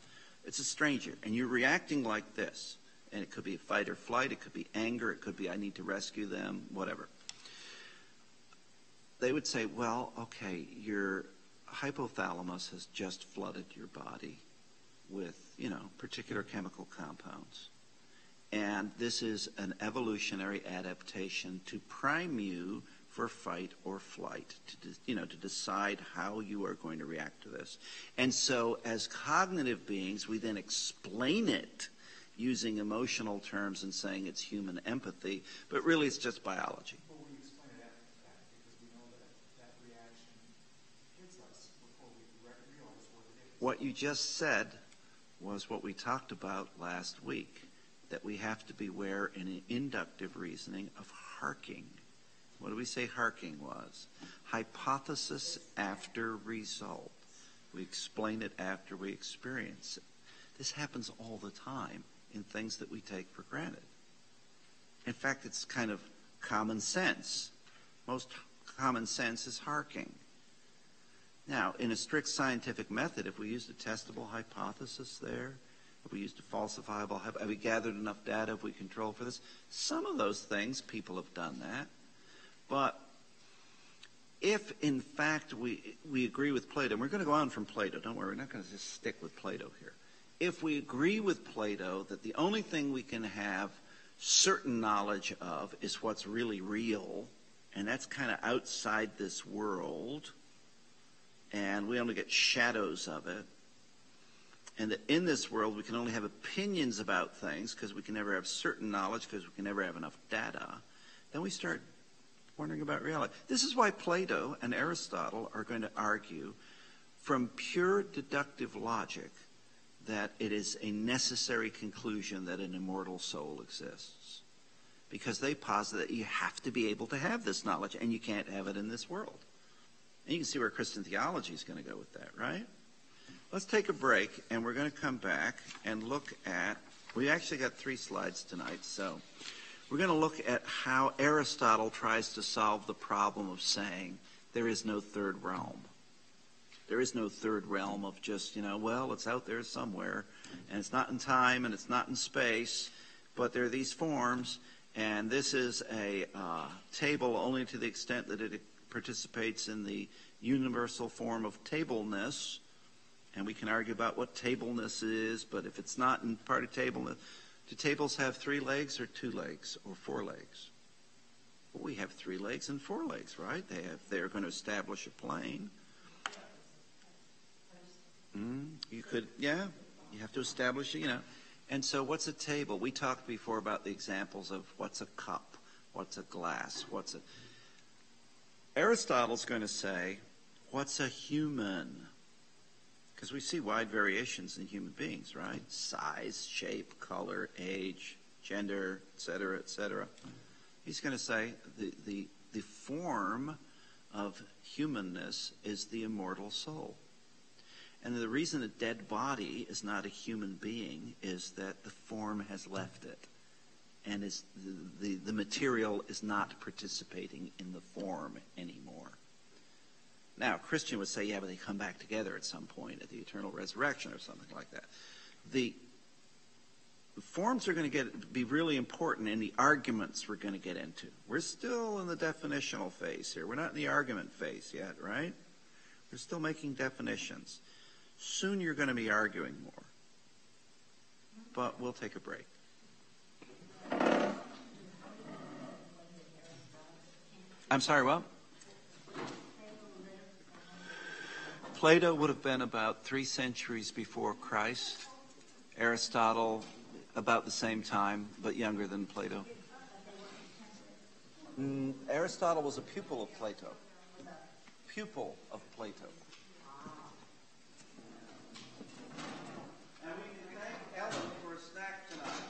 It's a stranger. And you're reacting like this. And it could be fight or flight. It could be anger. It could be I need to rescue them, whatever. They would say, well, okay, your hypothalamus has just flooded your body with, particular chemical compounds. And this is an evolutionary adaptation to prime you for fight or flight, to decide how you are going to react to this. And so as cognitive beings, we then explain it using emotional terms and saying it's human empathy, but really it's just biology. Well, we explain it after the fact because we know that reaction hits us before we realize what it is. What you just said was what we talked about last week, that we have to beware in inductive reasoning of harking. What do we say harking was? Hypothesis after result. We explain it after we experience it. This happens all the time in things that we take for granted. In fact, it's kind of common sense. Most common sense is harking. Now, in a strict scientific method, if we used a testable hypothesis there, if we used a falsifiable, have we gathered enough data, have we controlled for this? Some of those things, people have done that. But if, in fact, we agree with Plato, and we're going to go on from Plato, don't worry, we're not going to just stick with Plato here. If we agree with Plato that the only thing we can have certain knowledge of is what's really real, and that's kind of outside this world, and we only get shadows of it, and that in this world we can only have opinions about things because we can never have certain knowledge because we can never have enough data, then we start wondering about reality. This is why Plato and Aristotle are going to argue from pure deductive logic that it is a necessary conclusion that an immortal soul exists. Because they posit that you have to be able to have this knowledge, and you can't have it in this world. And you can see where Christian theology is going to go with that, right? Let's take a break, and we're going to come back and look at, we actually got 3 slides tonight, so we're going to look at how Aristotle tries to solve the problem of saying there is no third realm. There is no third realm of just, well, it's out there somewhere, and it's not in time, and it's not in space, but there are these forms, and this is a table only to the extent that it participates in the universal form of tableness, and we can argue about what tableness is, but if it's not in part of tableness, do tables have 3 legs or 2 legs or 4 legs? Well, we have 3 legs and 4 legs, right? They're going to establish a plane. You could, yeah, you have to establish it, And so what's a table? We talked before about the examples of what's a cup, what's a glass, Aristotle's going to say, what's a human? Because we see wide variations in human beings, right? Size, shape, color, age, gender, et cetera, et cetera. He's going to say the form of humanness is the immortal soul. And the reason a dead body is not a human being is that the form has left it. And the material is not participating in the form anymore. Now, a Christian would say, yeah, but they come back together at some point at the eternal resurrection or something like that. The forms are going to be really important in the arguments we're going to get into. We're still in the definitional phase here. We're not in the argument phase yet, right? We're still making definitions. Soon you're going to be arguing more. But we'll take a break. I'm sorry, what? Plato would have been about 3 centuries before Christ. Aristotle, about the same time, but younger than Plato. Aristotle was a pupil of Plato. Pupil of Plato. And we can thank Ellen for a snack tonight.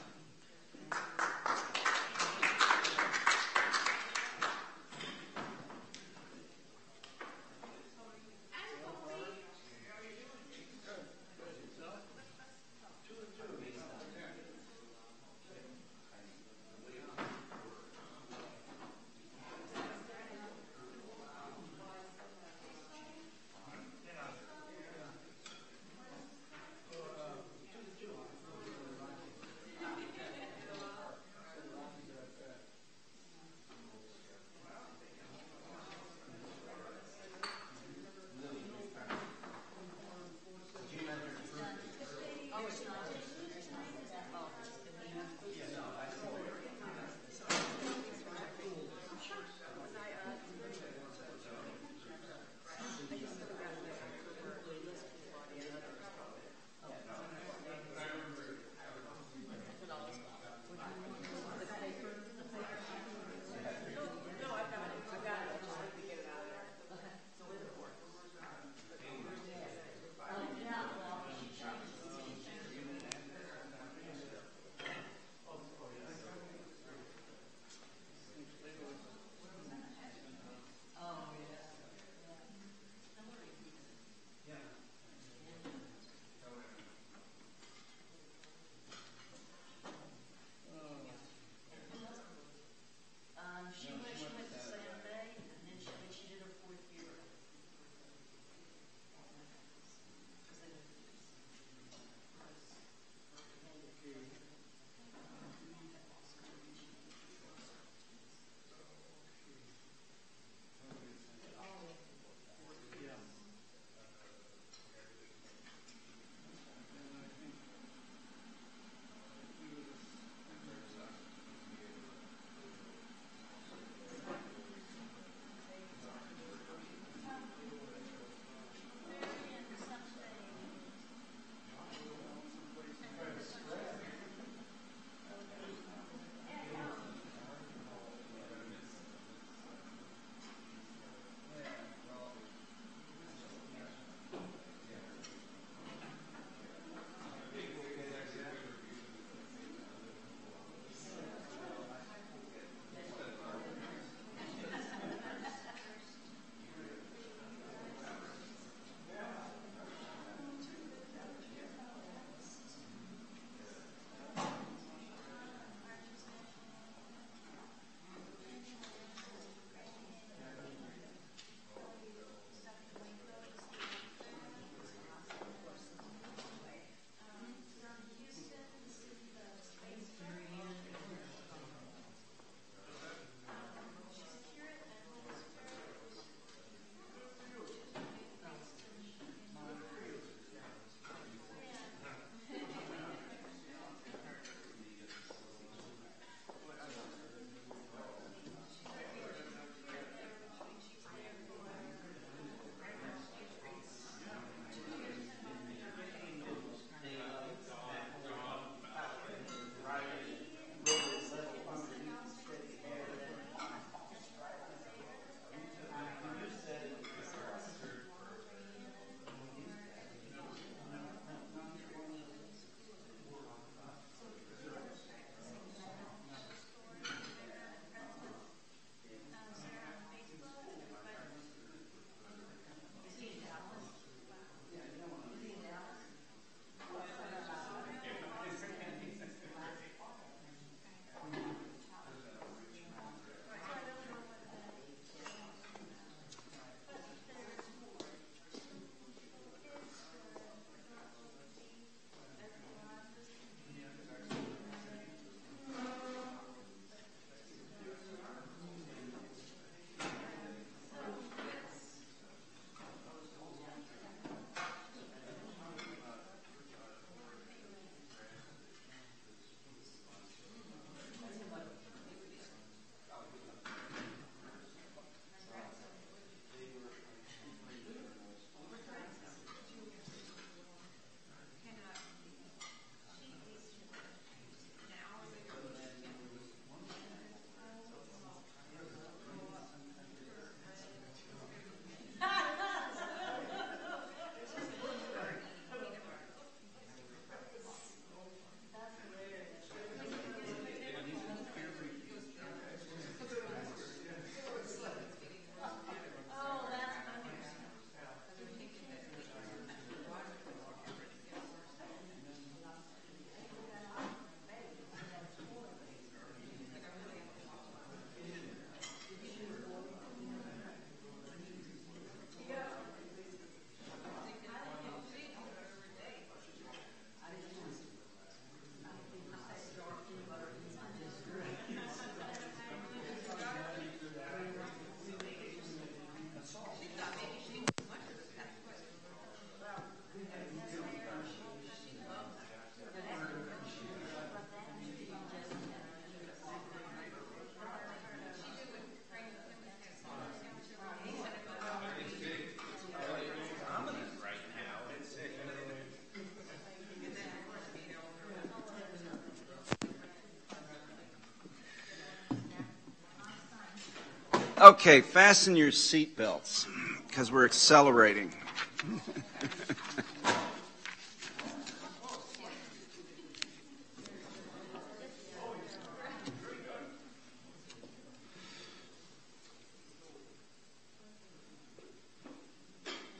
Okay, fasten your seatbelts because we're accelerating.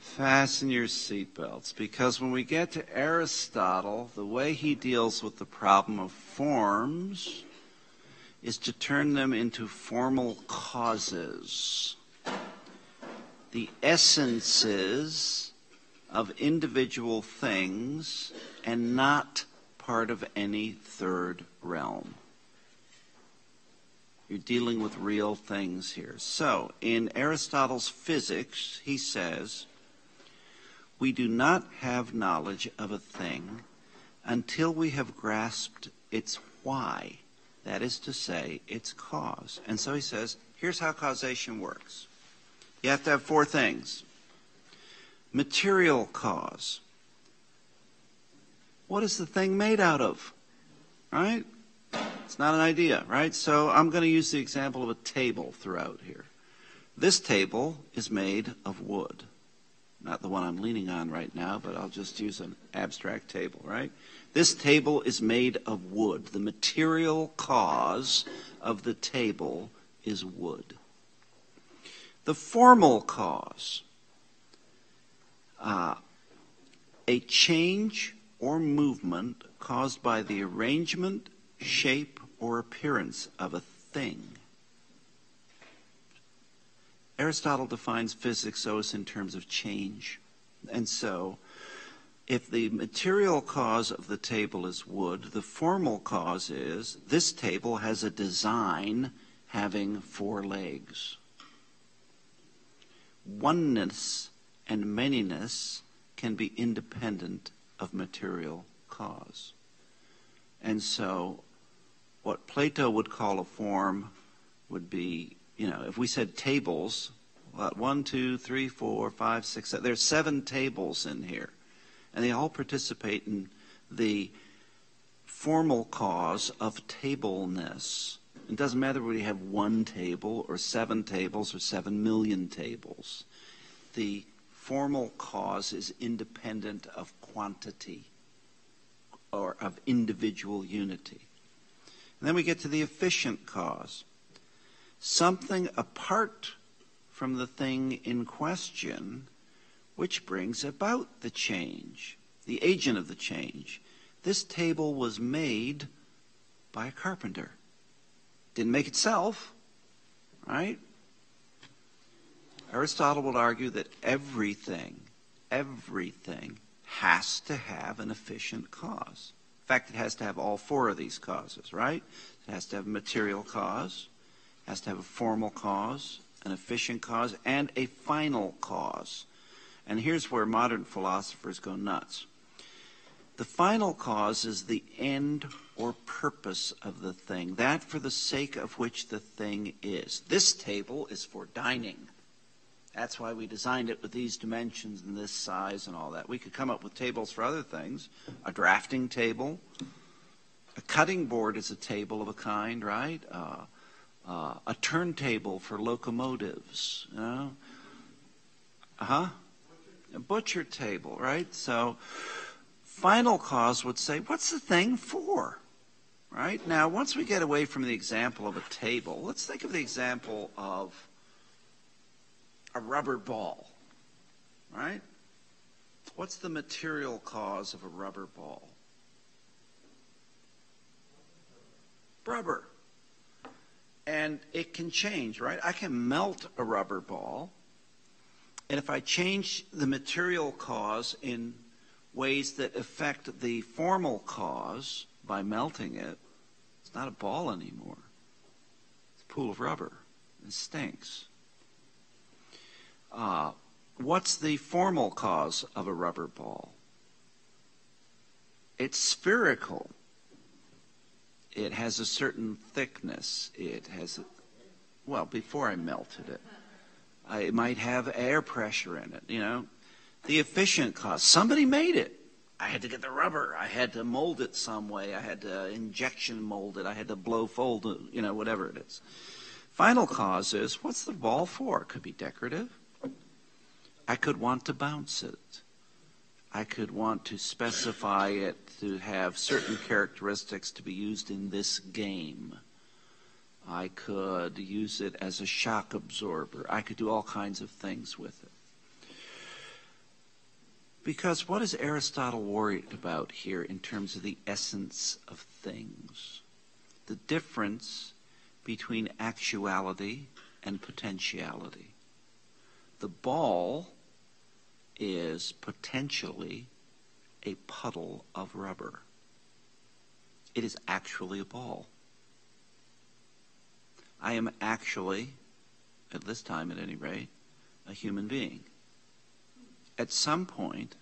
Fasten your seatbelts, because when we get to Aristotle, the way he deals with the problem of forms is to turn them into formal causes, the essences of individual things and not part of any third realm. You're dealing with real things here. So, in Aristotle's Physics, he says, we do not have knowledge of a thing until we have grasped its why, that is to say, its cause. And so he says, here's how causation works. You have to have four things. Material cause. What is the thing made out of? Right? It's not an idea, right? So I'm going to use the example of a table throughout here. This table is made of wood. Not the one I'm leaning on right now, but I'll just use an abstract table, right? This table is made of wood. The material cause of the table is wood. The formal cause, a change or movement caused by the arrangement, shape, or appearance of a thing. Aristotle defines physics in terms of change. And so, if the material cause of the table is wood, the formal cause is this table has a design having four legs. Oneness and manyness can be independent of material cause. And so, what Plato would call a form would be, if we said tables, 1, 2, 3, 4, 5, 6, 7, there's 7 tables in here. And they all participate in the formal cause of tableness. It doesn't matter whether you have 1 table or 7 tables or 7 million tables. The formal cause is independent of quantity or of individual unity. And then we get to the efficient cause. Something apart from the thing in question which brings about the change, the agent of the change. This table was made by a carpenter. Didn't make itself, right? Aristotle would argue that everything has to have an efficient cause. In fact, it has to have all 4 of these causes, right? It has to have a material cause, has to have a formal cause, an efficient cause, and a final cause. And here's where modern philosophers go nuts. The final cause is the end or purpose of the thing, that for the sake of which the thing is. This table is for dining. That's why we designed it with these dimensions and this size and all that. We could come up with tables for other things. A drafting table. A cutting board is a table of a kind, right? A turntable for locomotives, A butcher table, right? So, final cause would say, what's the thing for? Right? Now, once we get away from the example of a table, let's think of the example of a rubber ball, right? What's the material cause of a rubber ball? Rubber. And it can change, right? I can melt a rubber ball, and if I change the material cause in ways that affect the formal cause by melting it, it's not a ball anymore. It's a pool of rubber. It stinks. What's the formal cause of a rubber ball? It's spherical. It has a certain thickness. It has, before I melted it, it might have air pressure in it, The efficient cause, somebody made it. I had to get the rubber. I had to mold it some way. I had to injection mold it. I had to blow fold it, whatever it is. Final cause is, what's the ball for? It could be decorative. I could want to bounce it. I could want to specify it to have certain characteristics to be used in this game. I could use it as a shock absorber. I could do all kinds of things with it. Because what is Aristotle worried about here in terms of the essence of things? The difference between actuality and potentiality. The ball is potentially a puddle of rubber. It is actually a ball. I am actually, at this time at any rate, a human being. At some point,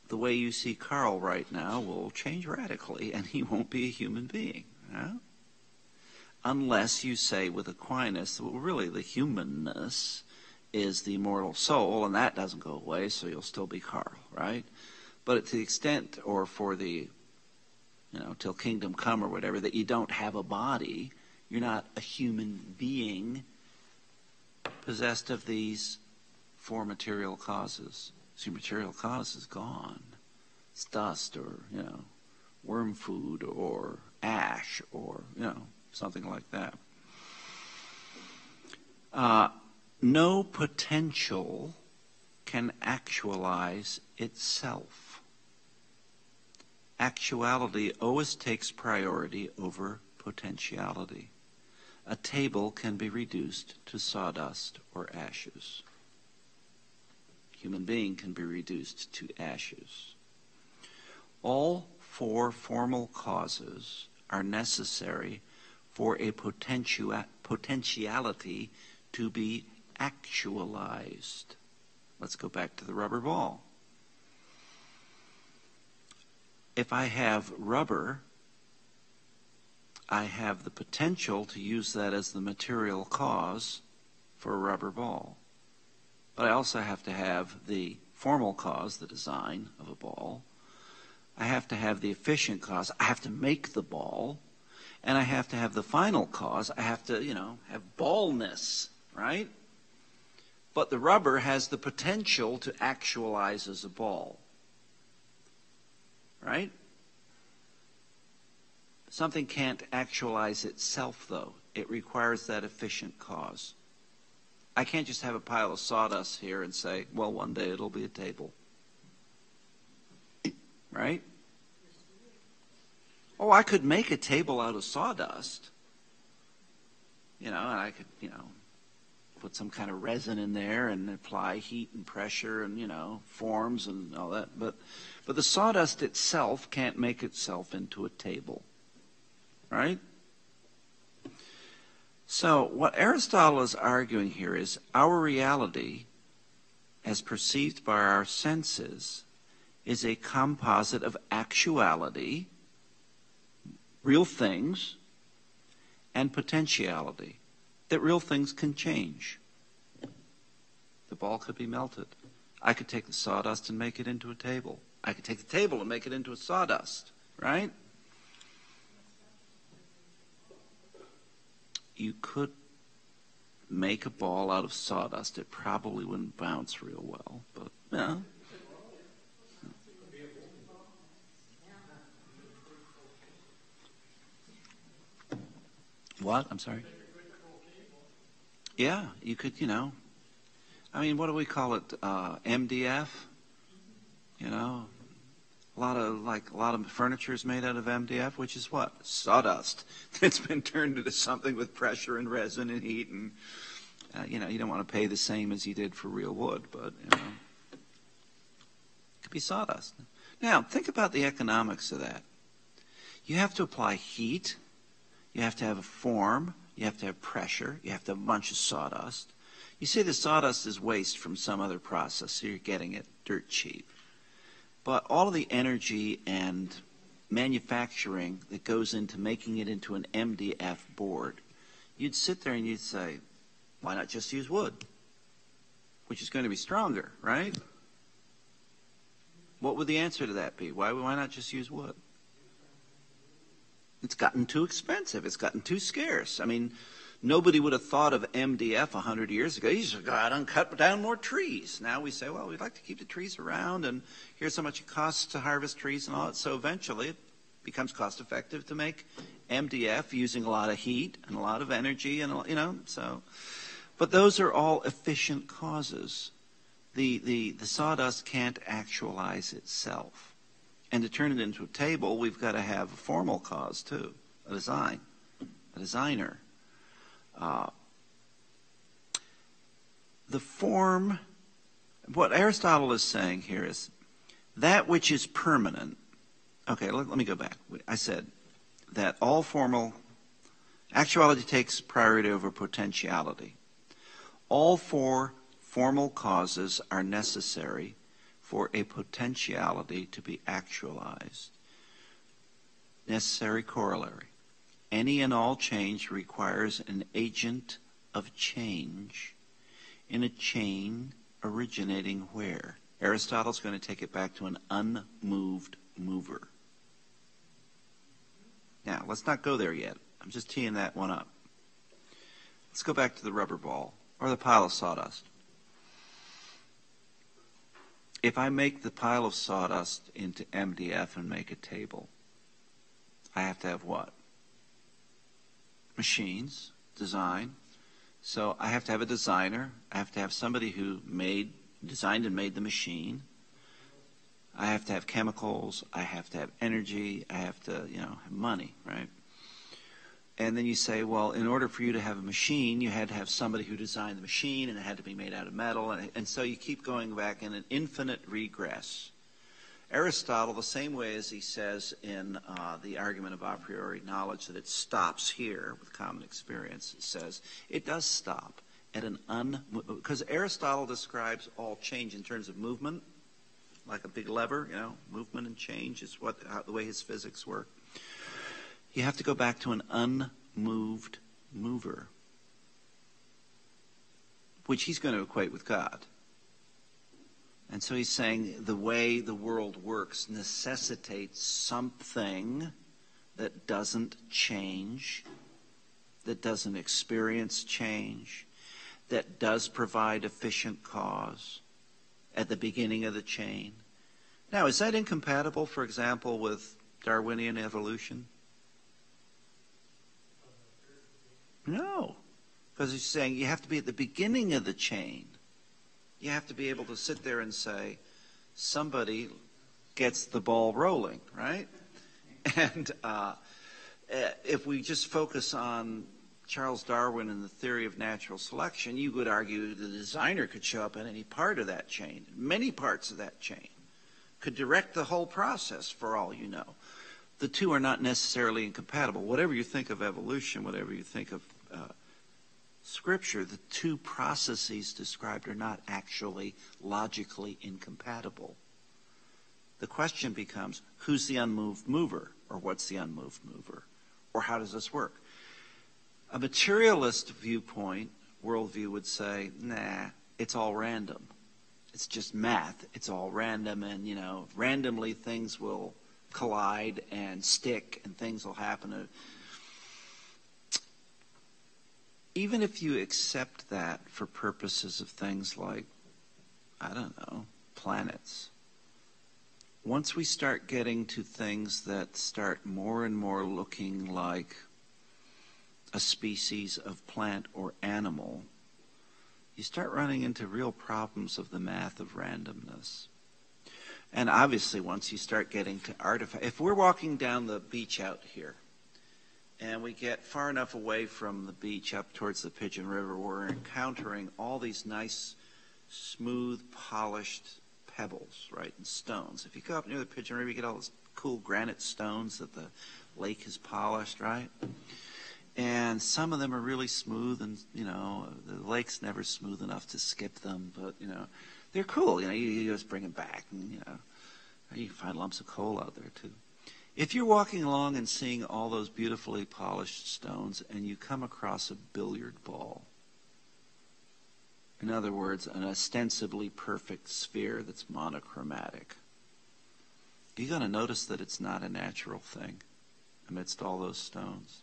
the way you see Carl right now will change radically, and he won't be a human being. Right? Unless you say with Aquinas, well, really the humanness is the immortal soul, and that doesn't go away, so you'll still be Carl, right? But to the extent, or for the, till kingdom come or whatever, that you don't have a body, you're not a human being possessed of these four material causes. So your material cause is gone. It's dust or, worm food or ash or, something like that. No potential can actualize itself. Actuality always takes priority over potentiality. A table can be reduced to sawdust or ashes. Human being can be reduced to ashes. All four formal causes are necessary for a potentiality to be actualized. Let's go back to the rubber ball. If I have rubber, I have the potential to use that as the material cause for a rubber ball. But I also have to have the formal cause, the design of a ball. I have to have the efficient cause. I have to make the ball. And I have to have the final cause. I have to, have ballness, right? But the rubber has the potential to actualize as a ball. Right? Something can't actualize itself, though. It requires that efficient cause. I can't just have a pile of sawdust here and say, well, one day it'll be a table. Right? Oh, I could make a table out of sawdust. And I could, put some kind of resin in there and apply heat and pressure and, forms and all that. But the sawdust itself can't make itself into a table. Right? So what Aristotle is arguing here is our reality, as perceived by our senses, is a composite of actuality, real things, and potentiality, that real things can change. The ball could be melted. I could take the sawdust and make it into a table. I could take the table and make it into a sawdust, right? You could make a ball out of sawdust. It probably wouldn't bounce real well, but, What? I'm sorry? Yeah, you could, what do we call it? MDF? A lot of furniture is made out of MDF, which is what? Sawdust. It's been turned into something with pressure and resin and heat, and you don't want to pay the same as you did for real wood, but it could be sawdust. Now, think about the economics of that. You have to apply heat. You have to have a form. You have to have pressure. You have to have a bunch of sawdust. You say the sawdust is waste from some other process, so you're getting it dirt cheap. But all of the energy and manufacturing that goes into making it into an MDF board, you'd sit there and you'd say, why not just use wood? Which is going to be stronger, right? What would the answer to that be? Why not just use wood? It's gotten too expensive. It's gotten too scarce. Nobody would have thought of MDF 100 years ago. You should go out and cut down more trees. Now we say, well, we'd like to keep the trees around, and here's how much it costs to harvest trees and all that. So eventually it becomes cost effective to make MDF using a lot of heat and a lot of energy, and so. But those are all efficient causes. The sawdust can't actualize itself. And to turn it into a table, we've got to have a formal cause too, a designer. The form, what Aristotle is saying here is that which is permanent. Okay, let me go back. I said that all formal, actuality takes priority over potentiality. All four formal causes are necessary for a potentiality to be actualized. Necessary corollary. Any and all change requires an agent of change in a chain originating where? Aristotle's going to take it back to an unmoved mover. Now, let's not go there yet. I'm just teeing that one up. Let's go back to the rubber ball or the pile of sawdust. If I make the pile of sawdust into MDF and make a table, I have to have what? Machines, design. So I have to have a designer. I have to have somebody who designed and made the machine. I have to have chemicals. I have to have energy. I have to, have money, right? And then you say, well, in order for you to have a machine, you had to have somebody who designed the machine, and it had to be made out of metal. And so you keep going back in an infinite regress. Aristotle, the same way as he says in the argument of a priori knowledge that it stops here with common experience, it says it does stop at because Aristotle describes all change in terms of movement, like a big lever, movement and change is the way his physics work. You have to go back to an unmoved mover, which he's going to equate with God. And so he's saying the way the world works necessitates something that doesn't change, that doesn't experience change, that does provide efficient cause at the beginning of the chain. Now, is that incompatible, for example, with Darwinian evolution? No, because he's saying you have to be at the beginning of the chain. You have to be able to sit there and say, somebody gets the ball rolling, right? And if we just focus on Charles Darwin and the theory of natural selection, you would argue the designer could show up in any part of that chain, many parts of that chain, could direct the whole process for all you know. The two are not necessarily incompatible. Whatever you think of evolution, whatever you think of Scripture, the two processes described are not actually logically incompatible. The question becomes, who's the unmoved mover? Or what's the unmoved mover? Or how does this work? A materialist worldview would say, nah, it's all random. It's just math. It's all random, and, randomly things will collide and stick and things will happen. Even if you accept that for purposes of things like, planets, once we start getting to things that start more and more looking like a species of plant or animal, you start running into real problems of the math of randomness. And obviously, once you start getting to artifacts, if we're walking down the beach out here, and we get far enough away from the beach up towards the Pigeon River, we're encountering all these nice, smooth, polished pebbles, right, and stones. If you go up near the Pigeon River, you get all those cool granite stones that the lake has polished, right? And some of them are really smooth, and, the lake's never smooth enough to skip them, but, they're cool. You just bring them back, and, you can find lumps of coal out there, too. If you're walking along and seeing all those beautifully polished stones and you come across a billiard ball, in other words, an ostensibly perfect sphere that's monochromatic, you're going to notice that it's not a natural thing amidst all those stones.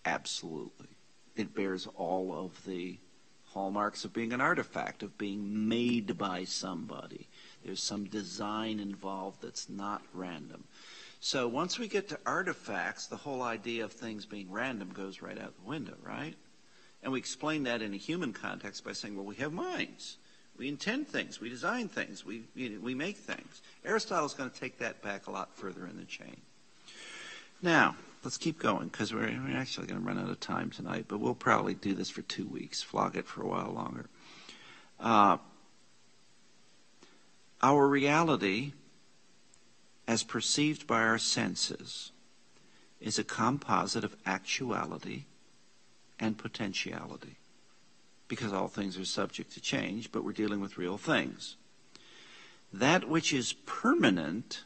Absolutely. It bears all of the hallmarks of being an artifact, of being made by somebody. There's some design involved that's not random. So once we get to artifacts, the whole idea of things being random goes right out the window, right? And we explain that in a human context by saying, well, we have minds. We intend things. We design things. We make things. Aristotle's going to take that back a lot further in the chain. Now, let's keep going, because we're actually going to run out of time tonight, but we'll probably do this for 2 weeks, flog it for a while longer. Our reality, as perceived by our senses, is a composite of actuality and potentiality, because all things are subject to change, but we're dealing with real things. That which is permanent,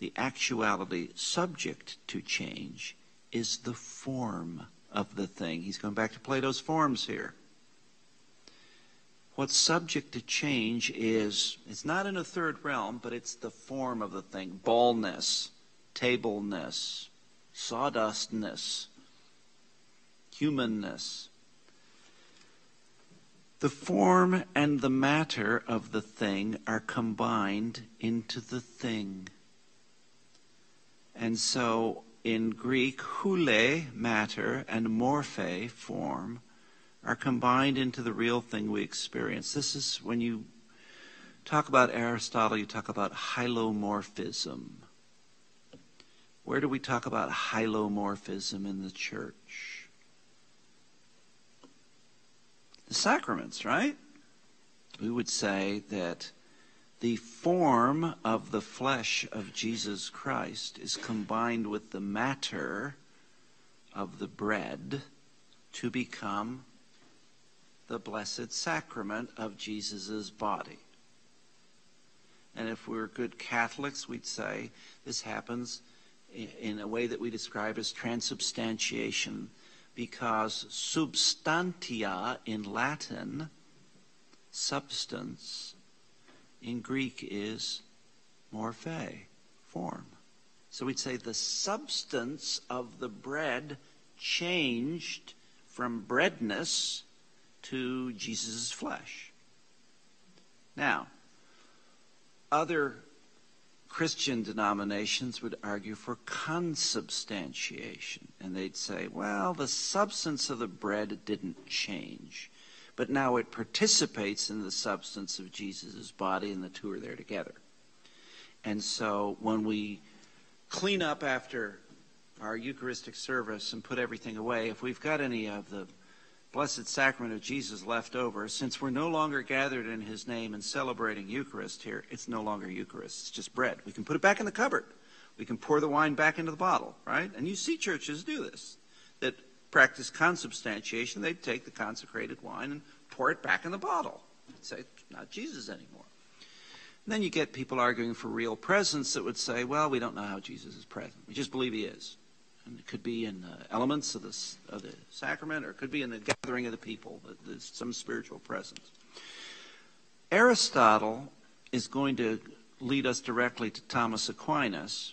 the actuality subject to change, is the form of the thing. He's going back to Plato's forms here. What's subject to change is, it's not in a third realm, but it's the form of the thing. Ballness, tableness, sawdustness, humanness. The form and the matter of the thing are combined into the thing. And so in Greek, hule, matter, and morphe, form, are combined into the real thing we experience. This is, when you talk about Aristotle, you talk about hylomorphism. Where do we talk about hylomorphism in the church? The sacraments, right? We would say that the form of the flesh of Jesus Christ is combined with the matter of the bread to become the blessed sacrament of Jesus' body. And if we're good Catholics, we'd say this happens in a way that we describe as transubstantiation, because substantia in Latin, substance, in Greek is morphe, form. So we'd say the substance of the bread changed from breadness to Jesus' flesh. Now, other Christian denominations would argue for consubstantiation, and they'd say, well, the substance of the bread didn't change, but now it participates in the substance of Jesus' body, and the two are there together. And so when we clean up after our Eucharistic service and put everything away, if we've got any of the Blessed Sacrament of Jesus left over, since we're no longer gathered in his name and celebrating Eucharist here, it's no longer Eucharist. It's just bread. We can put it back in the cupboard. We can pour the wine back into the bottle, right? And you see churches do this, that practice consubstantiation. They take the consecrated wine and pour it back in the bottle. They'd say, it's not Jesus anymore. And then you get people arguing for real presence that would say, well, we don't know how Jesus is present. We just believe he is. And it could be in elements of the sacrament, or it could be in the gathering of the people. There's some spiritual presence. Aristotle is going to lead us directly to Thomas Aquinas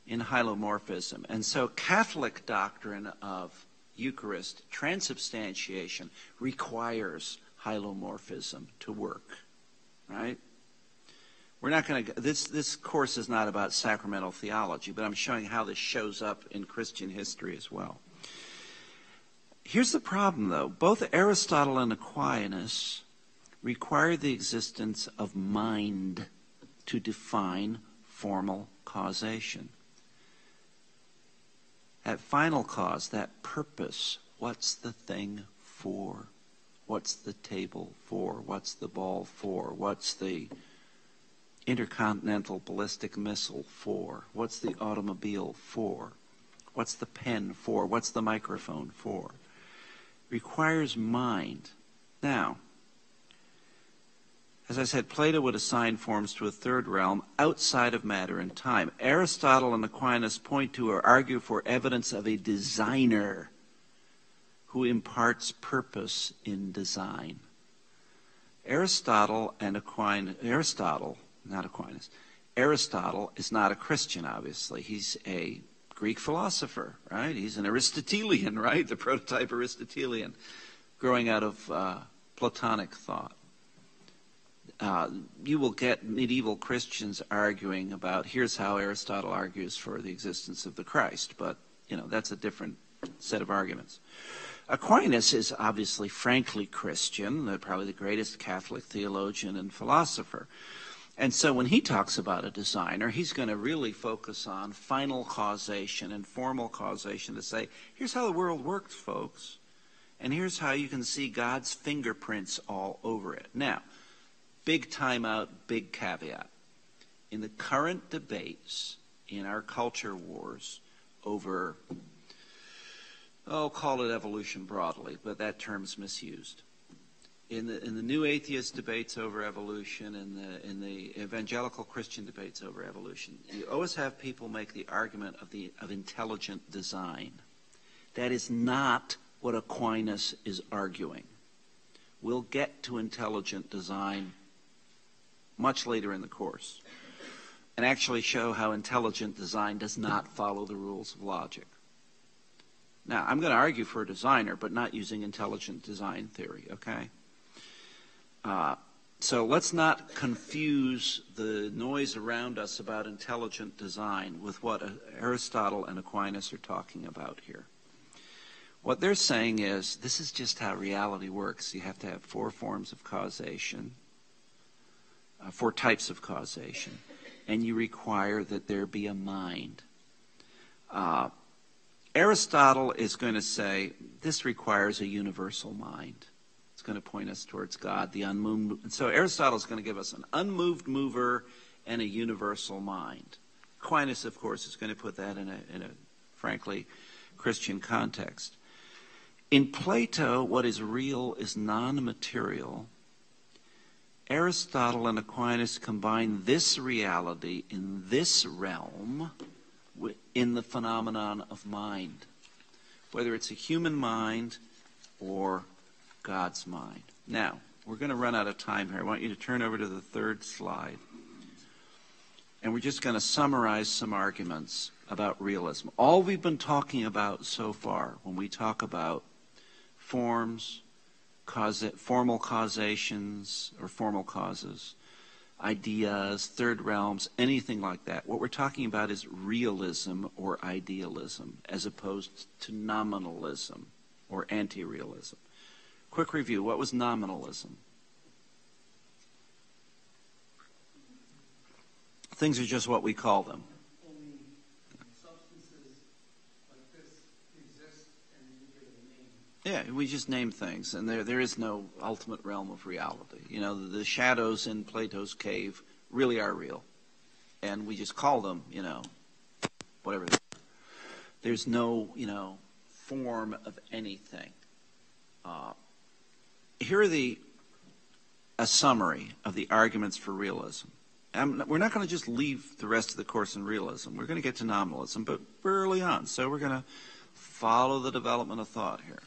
in hylomorphism. And so Catholic doctrine of Eucharist, transubstantiation, requires hylomorphism to work, right? We're not going to, this course is not about sacramental theology, but I'm showing how this shows up in Christian history as well. Here's the problem, though. Both Aristotle and Aquinas require the existence of mind to define formal causation. That final cause, that purpose, what's the thing for? What's the table for? What's the ball for? What's the intercontinental ballistic missile for? What's the automobile for? What's the pen for? What's the microphone for? Requires mind. Now, as I said, Plato would assign forms to a third realm outside of matter and time. Aristotle and Aquinas point to or argue for evidence of a designer who imparts purpose in design. Aristotle is not a Christian, obviously. He's a Greek philosopher, right? He's an Aristotelian, right? The prototype Aristotelian, growing out of Platonic thought. You will get medieval Christians arguing about, here's how Aristotle argues for the existence of the Christ, but, that's a different set of arguments. Aquinas is obviously frankly Christian, probably the greatest Catholic theologian and philosopher. And so when he talks about a designer, he's going to really focus on final causation and formal causation to say, here's how the world works, folks, and here's how you can see God's fingerprints all over it. Now, big time out, big caveat. In the current debates in our culture wars over, call it evolution broadly, but that term's misused. In the new atheist debates over evolution, in the evangelical Christian debates over evolution, you always have people make the argument of intelligent design. That is not what Aquinas is arguing. We'll get to intelligent design much later in the course and actually show how intelligent design does not follow the rules of logic. Now, I'm going to argue for a designer, but not using intelligent design theory, okay? So let's not confuse the noise around us about intelligent design with what Aristotle and Aquinas are talking about here. What they're saying is, this is just how reality works. You have to have 4 forms of causation, 4 types of causation, and you require that there be a mind. Aristotle is going to say, this requires a universal mind. It's going to point us towards God, the unmoved. So Aristotle is going to give us an unmoved mover and a universal mind. Aquinas, of course, is going to put that in a frankly, Christian context. In Plato, what is real is non-material. Aristotle and Aquinas combine this reality in this realm in the phenomenon of mind, whether it's a human mind or God's mind. Now, we're going to run out of time here. I want you to turn over to the 3rd slide. And we're just going to summarize some arguments about realism. All we've been talking about so far when we talk about forms, formal causations or formal causes, ideas, third realms, anything like that, what we're talking about is realism or idealism as opposed to nominalism or anti-realism. Quick review. What was nominalism? Things are just what we call them. Only substances like this exist and you give it a name. Yeah, we just name things, and there is no ultimate realm of reality. The shadows in Plato's cave really are real, and we just call them, whatever they are. There's no, form of anything. Here are a summary of the arguments for realism. We're not going to just leave the rest of the course in realism. We're going to get to nominalism, but we're early on, so we're going to follow the development of thought here.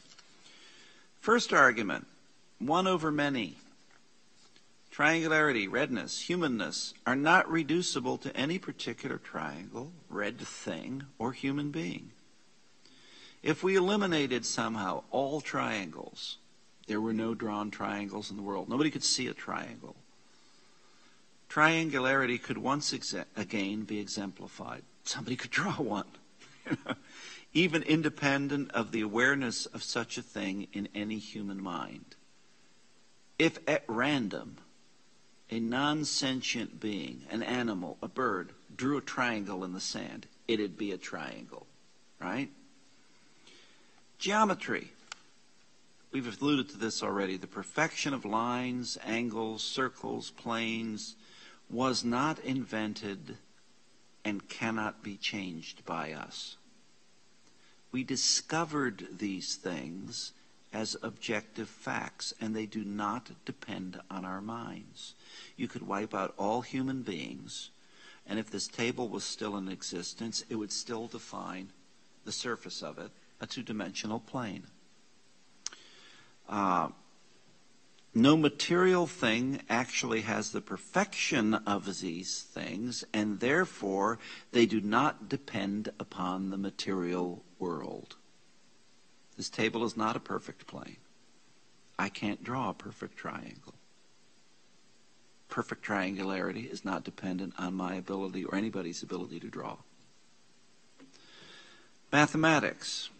First argument, one over many. Triangularity, redness, humanness are not reducible to any particular triangle, red thing, or human being. If we eliminated somehow all triangles, there were no drawn triangles in the world. Nobody could see a triangle. Triangularity could once again be exemplified. Somebody could draw one. Even independent of the awareness of such a thing in any human mind. If at random, a non-sentient being, an animal, a bird, drew a triangle in the sand, it'd be a triangle, right? Geometry. We've alluded to this already. The perfection of lines, angles, circles, planes was not invented and cannot be changed by us. We discovered these things as objective facts, and they do not depend on our minds. You could wipe out all human beings, and if this table was still in existence, it would still define the surface of it, a 2-dimensional plane. No material thing actually has the perfection of these things, and therefore they do not depend upon the material world. This table is not a perfect plane. I can't draw a perfect triangle. Perfect triangularity is not dependent on my ability or anybody's ability to draw. Mathematics.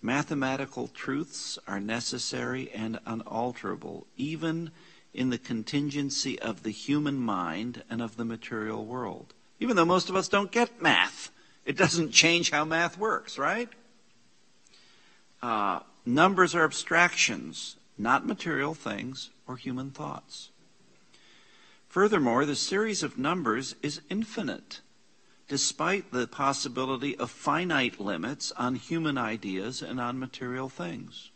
Mathematical truths are necessary and unalterable, even in the contingency of the human mind and of the material world. Even though most of us don't get math, it doesn't change how math works, right? Numbers are abstractions, not material things or human thoughts. Furthermore, the series of numbers is infinite, despite the possibility of finite limits on human ideas and on material things.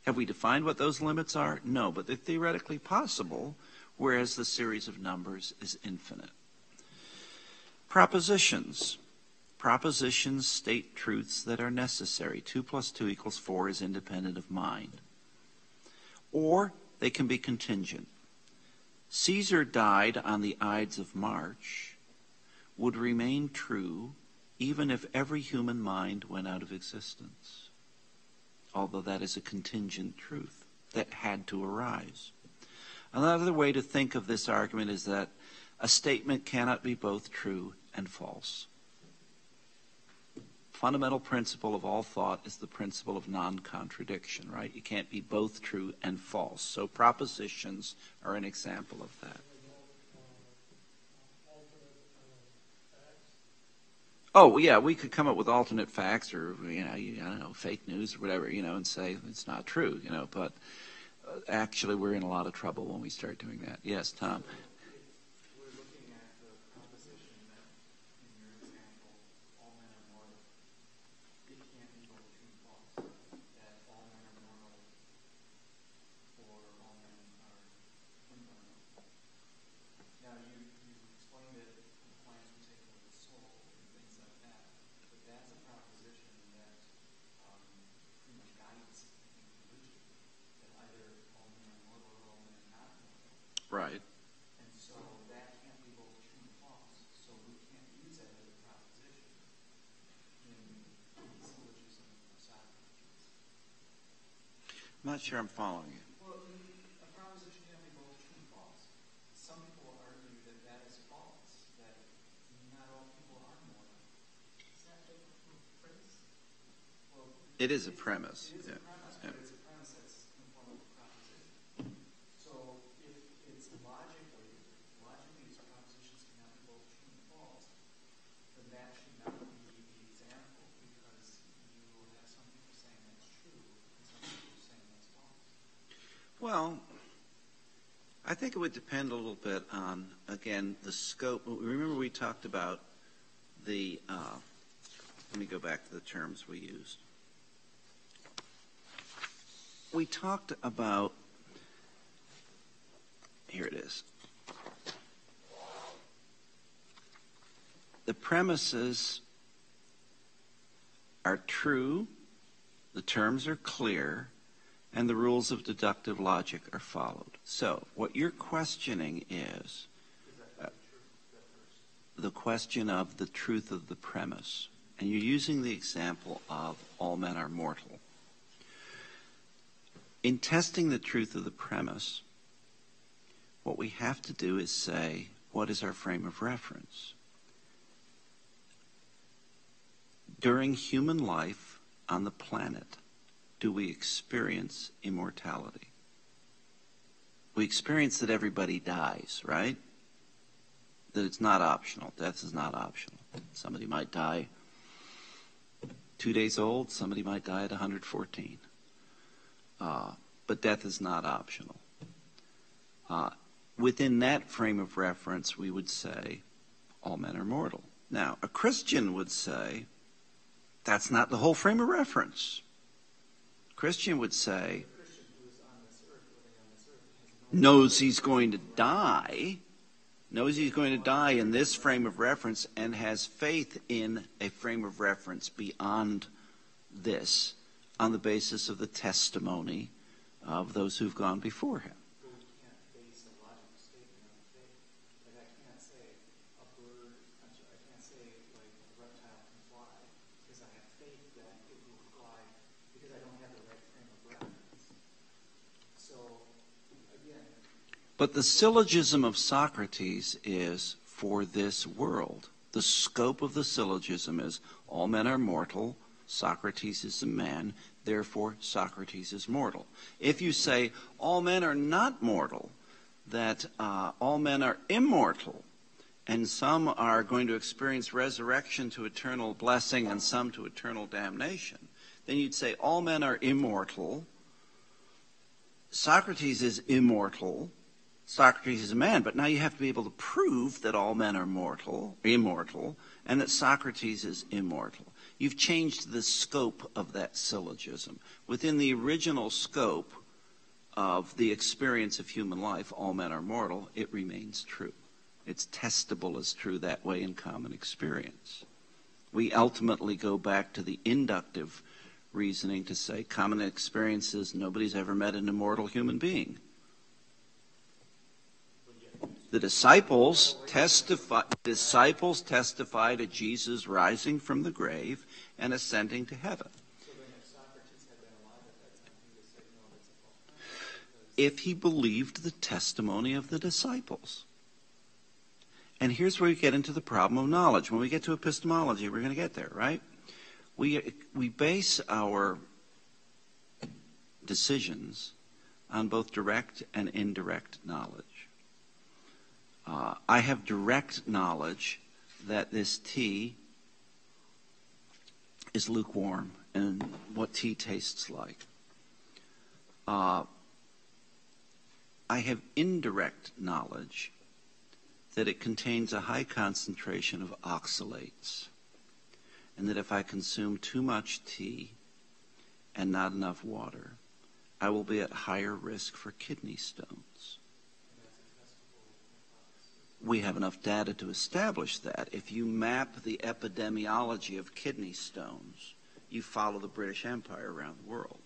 Have we defined what those limits are? No, but they're theoretically possible, whereas the series of numbers is infinite. Propositions. Propositions state truths that are necessary. 2 + 2 = 4 is independent of mind. Or they can be contingent. Caesar died on the Ides of March would remain true even if every human mind went out of existence, although that is a contingent truth that had to arise. Another way to think of this argument is that a statement cannot be both true and false. Fundamental principle of all thought is the principle of non-contradiction, right? You can't be both true and false. So propositions are an example of that. Oh, yeah, we could come up with alternate facts or, I don't know, fake news or whatever, and say it's not true, but actually we're in a lot of trouble when we start doing that. Yes, Tom. We're looking at the proposition that, in your example, all men are mortal. It can't be both true and false. That all men are mortal or all men are immortal. Now, you explained that compliance would take away the soul and things like that, but that's a proposition that pretty much guides religion, that either all men are mortal or all men are not mortal. Right. And so that can't be both true and false, so we can't use that as a proposition in the syllogism of Socrates. I'm not sure I'm following you. Well, a proposition can't be both true and false. Some people argue that that is false, that not all people are mortal. Is that a premise? Well, It is a premise. It is Yeah. a premise, Yeah. but it's a premise that's in the form of a proposition. So if it's logically these propositions cannot be both true and false, then that should not be the example, because you have some people saying that's true and some people saying that's false. Well, I think it would depend a little bit on, again, the scope. Remember we talked about the, let me go back to the terms we used. We talked about, here it is. The premises are true, the terms are clear, and the rules of deductive logic are followed. So, what you're questioning is the question of the truth of the premise. And you're using the example of all men are mortal. In testing the truth of the premise, what we have to do is say, what is our frame of reference? During human life on the planet, do we experience immortality? We experience that everybody dies, right? That it's not optional. Death is not optional. Somebody might die 2 days old. Somebody might die at 114. But death is not optional. Within that frame of reference, we would say all men are mortal. Now, a Christian would say that's not the whole frame of reference. Christian would say, knows he's going to die in this frame of reference and has faith in a frame of reference beyond this on the basis of the testimony of those who've gone before him. But we can't base a logical statement on faith. Like I can't say a bird, I can't say like a reptile can fly because I have faith that it will fly because I don't have the right frame of reference. So, again. But the syllogism of Socrates is for this world. The scope of the syllogism is all men are mortal, Socrates is a man, therefore Socrates is mortal. If you say all men are not mortal, that all men are immortal, and some are going to experience resurrection to eternal blessing and some to eternal damnation, then you'd say all men are immortal, Socrates is immortal, Socrates is a man, but now you have to be able to prove that all men are immortal, and that Socrates is immortal. You've changed the scope of that syllogism. Within the original scope of the experience of human life, all men are mortal, it remains true. It's testable as true that way in common experience. We ultimately go back to the inductive reasoning to say common experiences, nobody's ever met an immortal human being. The disciples testify to Jesus rising from the grave and ascending to heaven. So then if Socrates had been alive at that time, he would say, no, that's a false premise. If he believed the testimony of the disciples. And here's where we get into the problem of knowledge. When we get to epistemology, we're going to get there, right? We base our decisions on both direct and indirect knowledge. I have direct knowledge that this tea is lukewarm and what tea tastes like. I have indirect knowledge that it contains a high concentration of oxalates, and that if I consume too much tea and not enough water, I will be at higher risk for kidney stones. We have enough data to establish that. If you map the epidemiology of kidney stones, you follow the British Empire around the world.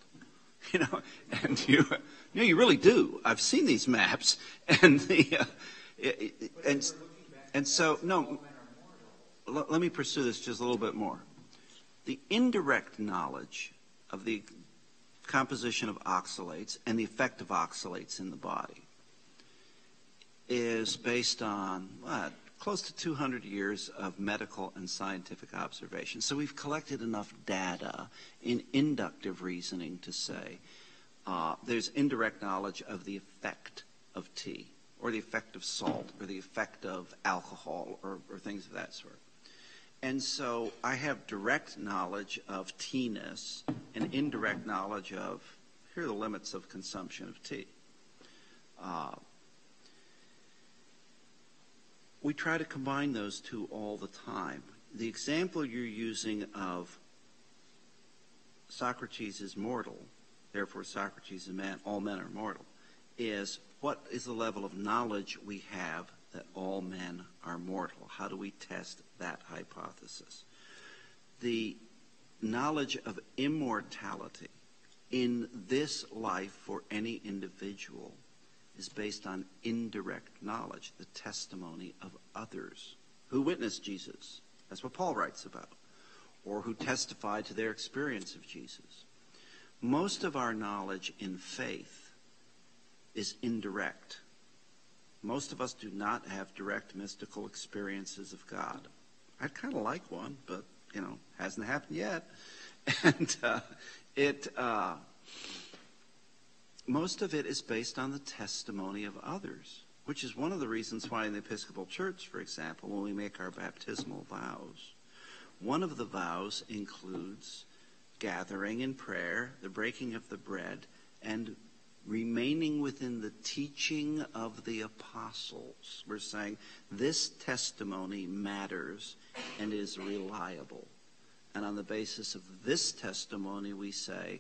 And you really do. I've seen these maps, and so let me pursue this just a little bit more. The indirect knowledge of the composition of oxalates and the effect of oxalates in the body is based on close to 200 years of medical and scientific observation. So we've collected enough data in inductive reasoning to say there's indirect knowledge of the effect of tea, or the effect of salt, or the effect of alcohol, or things of that sort. And so I have direct knowledge of tea-ness and indirect knowledge of, here are the limits of consumption of tea. We try to combine those two all the time. The example you're using of Socrates is mortal, therefore Socrates is a man, all men are mortal, is what is the level of knowledge we have that all men are mortal? How do we test that hypothesis? The knowledge of immortality in this life for any individual is based on indirect knowledge, the testimony of others who witnessed Jesus. That's what Paul writes about. Or who testified to their experience of Jesus. Most of our knowledge in faith is indirect. Most of us do not have direct mystical experiences of God. I'd kind of like one, but, hasn't happened yet. And most of it is based on the testimony of others, which is one of the reasons why in the Episcopal Church, for example, when we make our baptismal vows, one of the vows includes gathering in prayer, the breaking of the bread, and remaining within the teaching of the apostles. We're saying this testimony matters and is reliable. And on the basis of this testimony, we say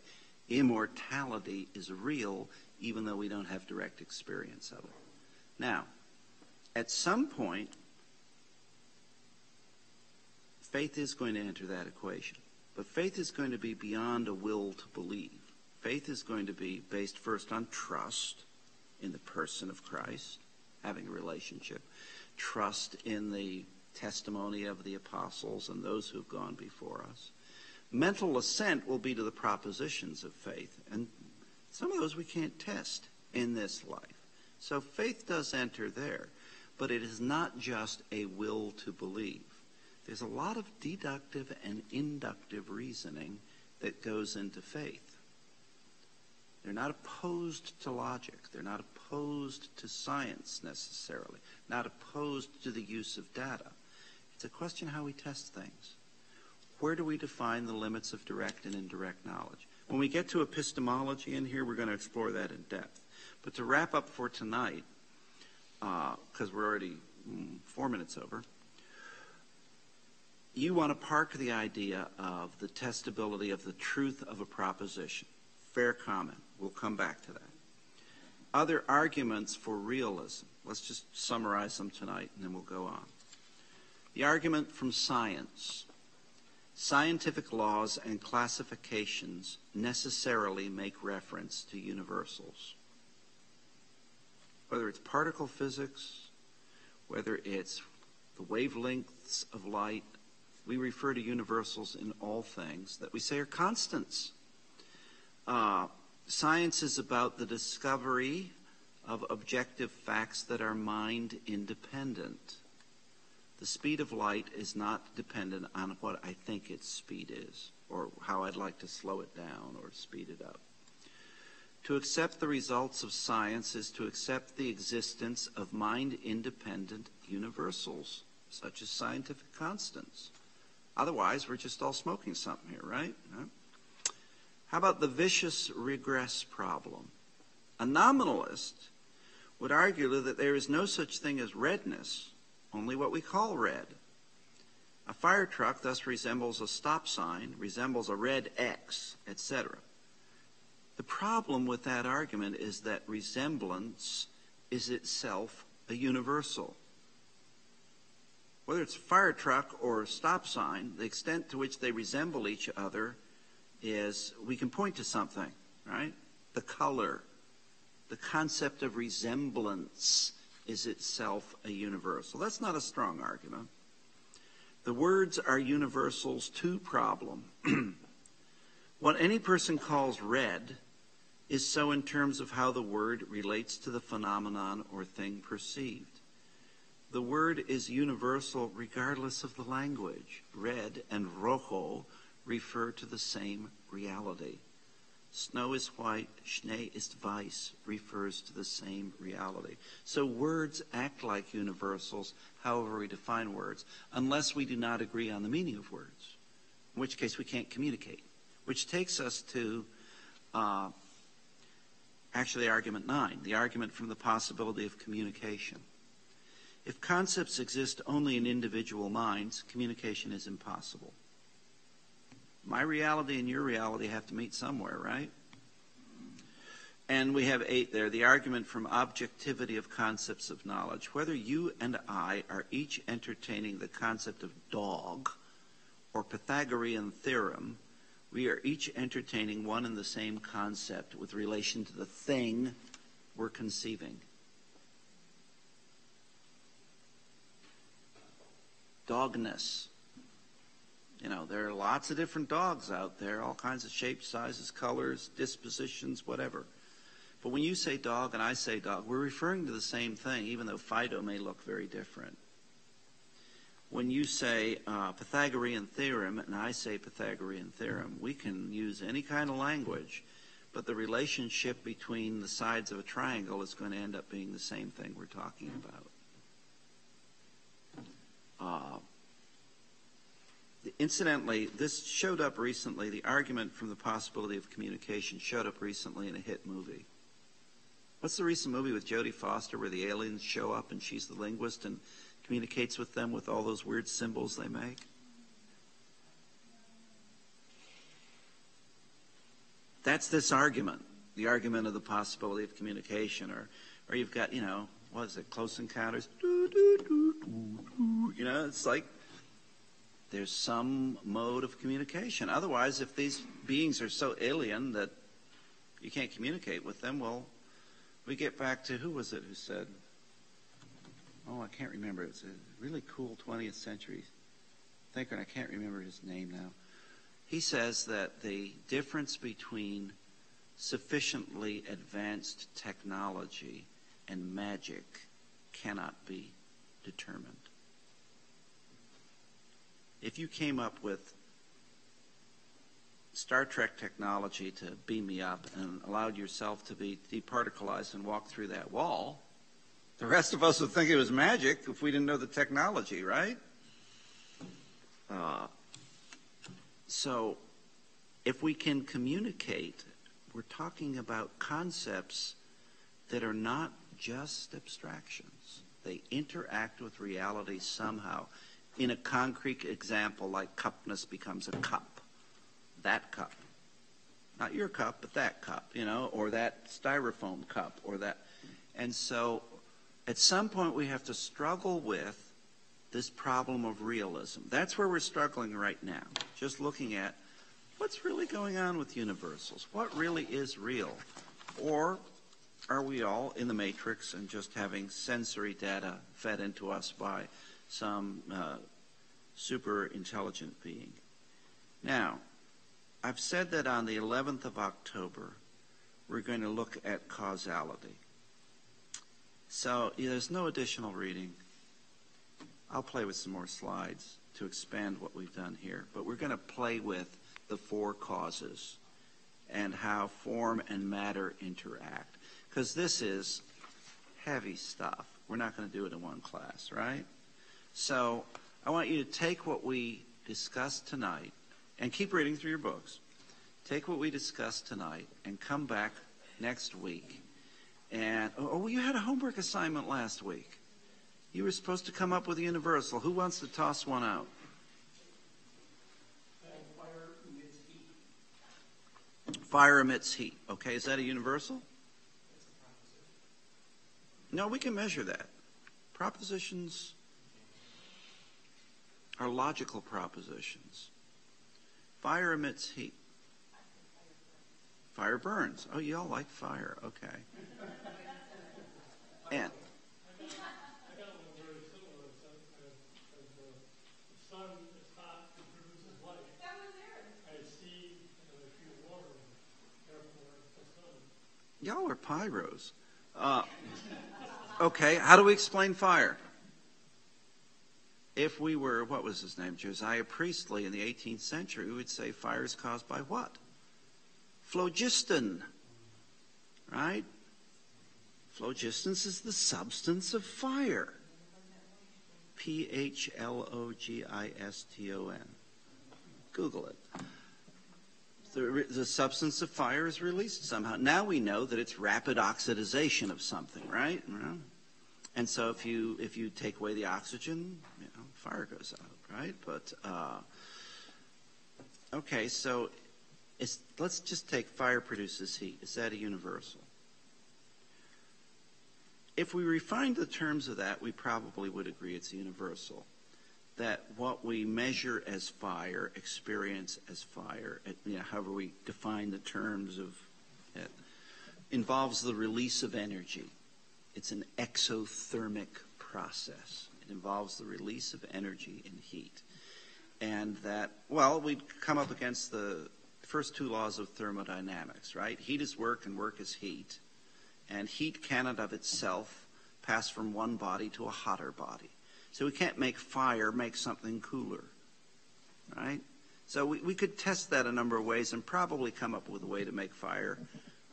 immortality is real, even though we don't have direct experience of it. Now, at some point, faith is going to enter that equation. But faith is going to be beyond a will to believe. Faith is going to be based first on trust in the person of Christ, having a relationship, trust in the testimony of the apostles and those who've gone before us. Mental assent will be to the propositions of faith, and some of those we can't test in this life. So faith does enter there, but it is not just a will to believe. There's a lot of deductive and inductive reasoning that goes into faith. They're not opposed to logic. They're not opposed to science necessarily, not opposed to the use of data. It's a question how we test things. Where do we define the limits of direct and indirect knowledge? When we get to epistemology in here, we're going to explore that in depth. But to wrap up for tonight, because we're already 4 minutes over, you want to park the idea of the testability of the truth of a proposition. Fair comment. We'll come back to that. Other arguments for realism. Let's just summarize them tonight, and then we'll go on. The argument from science. Scientific laws and classifications necessarily make reference to universals. Whether it's particle physics, whether it's the wavelengths of light, we refer to universals in all things that we say are constants. Science is about the discovery of objective facts that are mind independent. The speed of light is not dependent on what I think its speed is, or how I'd like to slow it down or speed it up. To accept the results of science is to accept the existence of mind-independent universals, such as scientific constants. Otherwise, we're just all smoking something here, right? How about the vicious regress problem? A nominalist would argue that there is no such thing as redness, only what we call red. A fire truck thus resembles a stop sign, resembles a red X, etc. The problem with that argument is that resemblance is itself a universal. Whether it's a fire truck or a stop sign, the extent to which they resemble each other is we can point to something, right? The color, the concept of resemblance is itself a universal. That's not a strong argument. The words are universals to problem. What any person calls red is so in terms of how the word relates to the phenomenon or thing perceived. The word is universal regardless of the language. Red and rojo refer to the same reality. Snow is white, Schnee ist weiß refers to the same reality. So words act like universals, however we define words, unless we do not agree on the meaning of words, in which case we can't communicate. Which takes us to actually argument 9, the argument from the possibility of communication. If concepts exist only in individual minds, communication is impossible. My reality and your reality have to meet somewhere, right? And we have 8 there, the argument from objectivity of concepts of knowledge. Whether you and I are each entertaining the concept of dog or Pythagorean theorem, we are each entertaining one and the same concept with relation to the thing we're conceiving. Dogness. You know, there are lots of different dogs out there, all kinds of shapes, sizes, colors, dispositions, whatever. But when you say dog and I say dog, we're referring to the same thing, even though Fido may look very different. When you say Pythagorean theorem and I say Pythagorean theorem, we can use any kind of language, but the relationship between the sides of a triangle is going to end up being the same thing we're talking about. Incidentally, this showed up recently, the argument from the possibility of communication showed up recently in a hit movie. What's the recent movie with Jodie Foster where the aliens show up and she's the linguist and communicates with them with all those weird symbols they make? That's this argument, the argument of the possibility of communication. Or you've got, what is it, Close Encounters? It's like there's some mode of communication. Otherwise, if these beings are so alien that You can't communicate with them. Well, we get back to, who was it who said, oh, I can't remember. It's a really cool 20th century thinker, and I can't remember his name now. He says that the difference between sufficiently advanced technology and magic cannot be determined. If you came up with Star Trek technology to beam me up and allowed yourself to be departicleized and walk through that wall, the rest of us would think it was magic if we didn't know the technology, right? So if we can communicate, we're talking about concepts that are not just abstractions. They interact with reality somehow. In a concrete example, like cupness becomes a cup. That cup. Not your cup, but that cup, or that styrofoam cup, or that. And so at some point we have to struggle with this problem of realism. That's where we're struggling right now. Just looking at what's really going on with universals. What really is real? Or are we all in the matrix and just having sensory data fed into us by some super intelligent being? Now, I've said that on the 11th of October, we're going to look at causality. So there's no additional reading. I'll play with some more slides to expand what we've done here. But we're going to play with the four causes and how form and matter interact. Because this is heavy stuff. We're not going to do it in one class, right? So I want you to take what we discussed tonight and keep reading through your books. Take what we discussed tonight and come back next week. And, you had a homework assignment last week. You were supposed to come up with a universal. Who wants to toss one out? Fire emits heat. Fire emits heat. Okay, is that a universal? No, we can measure that. Propositions are logical propositions. Fire emits heat. Fire burns. Oh, you all like fire. Okay. And y'all are pyros. Okay, how do we explain fire? If we were, what was his name, Josiah Priestley in the 18th century, we would say fire is caused by what? Phlogiston, right? Phlogiston is the substance of fire. Phlogiston. Google it. The substance of fire is released somehow. Now we know that it's rapid oxidization of something, right? And so if you take away the oxygen, fire goes out, right? But okay, so let's just take fire produces heat. Is that a universal? If we refined the terms of that, we probably would agree it's a universal. That what we measure as fire, experience as fire, however we define the terms of it, involves the release of energy. It's an exothermic process. It involves the release of energy and heat. And that, we'd come up against the first two laws of thermodynamics, right? Heat is work and work is heat. And heat cannot of itself pass from one body to a hotter body. So we can't make fire make something cooler, right? So we could test that a number of ways and probably come up with a way to make fire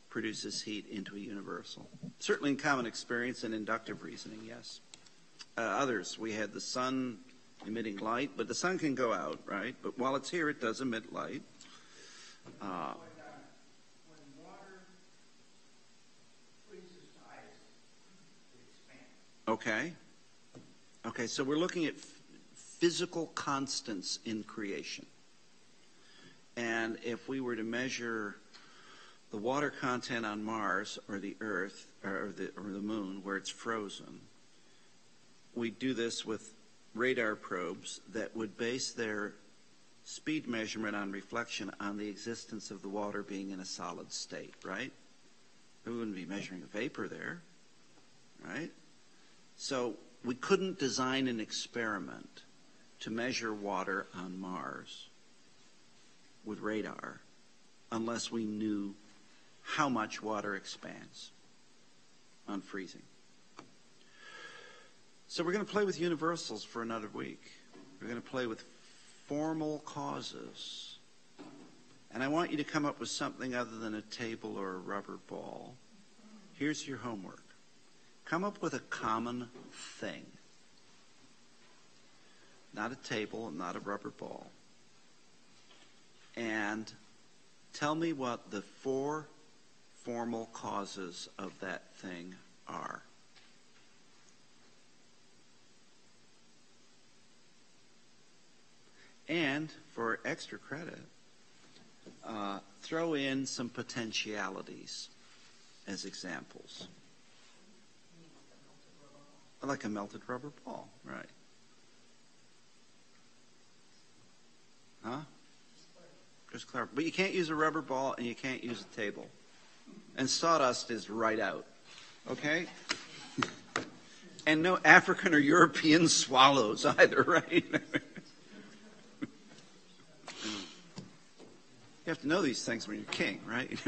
produces heat into a universal. Certainly in common experience and inductive reasoning, yes. Others, we had the sun emitting light, but the sun can go out, right? But while it's here, it does emit light. When water freezes to ice, it expands. Okay, so we're looking at physical constants in creation. And if we were to measure the water content on Mars or the Earth or the Moon where it's frozen, we do this with radar probes that would base their speed measurement on reflection on the existence of the water being in a solid state, right? We wouldn't be measuring a vapor there, right? So we couldn't design an experiment to measure water on Mars with radar unless we knew how much water expands on freezing. So we're going to play with universals for another week. We're going to play with formal causes. And I want you to come up with something other than a table or a rubber ball. Here's your homework. Come up with a common thing. Not a table, not a rubber ball. And tell me what the 4 formal causes of that thing are. And for extra credit, throw in some potentialities as examples. Like a melted rubber ball, right? Huh? Just clear. But you can't use a rubber ball and you can't use a table. And sawdust is right out. Okay? And no African or European swallows either, right? You have to know these things when you're king, right?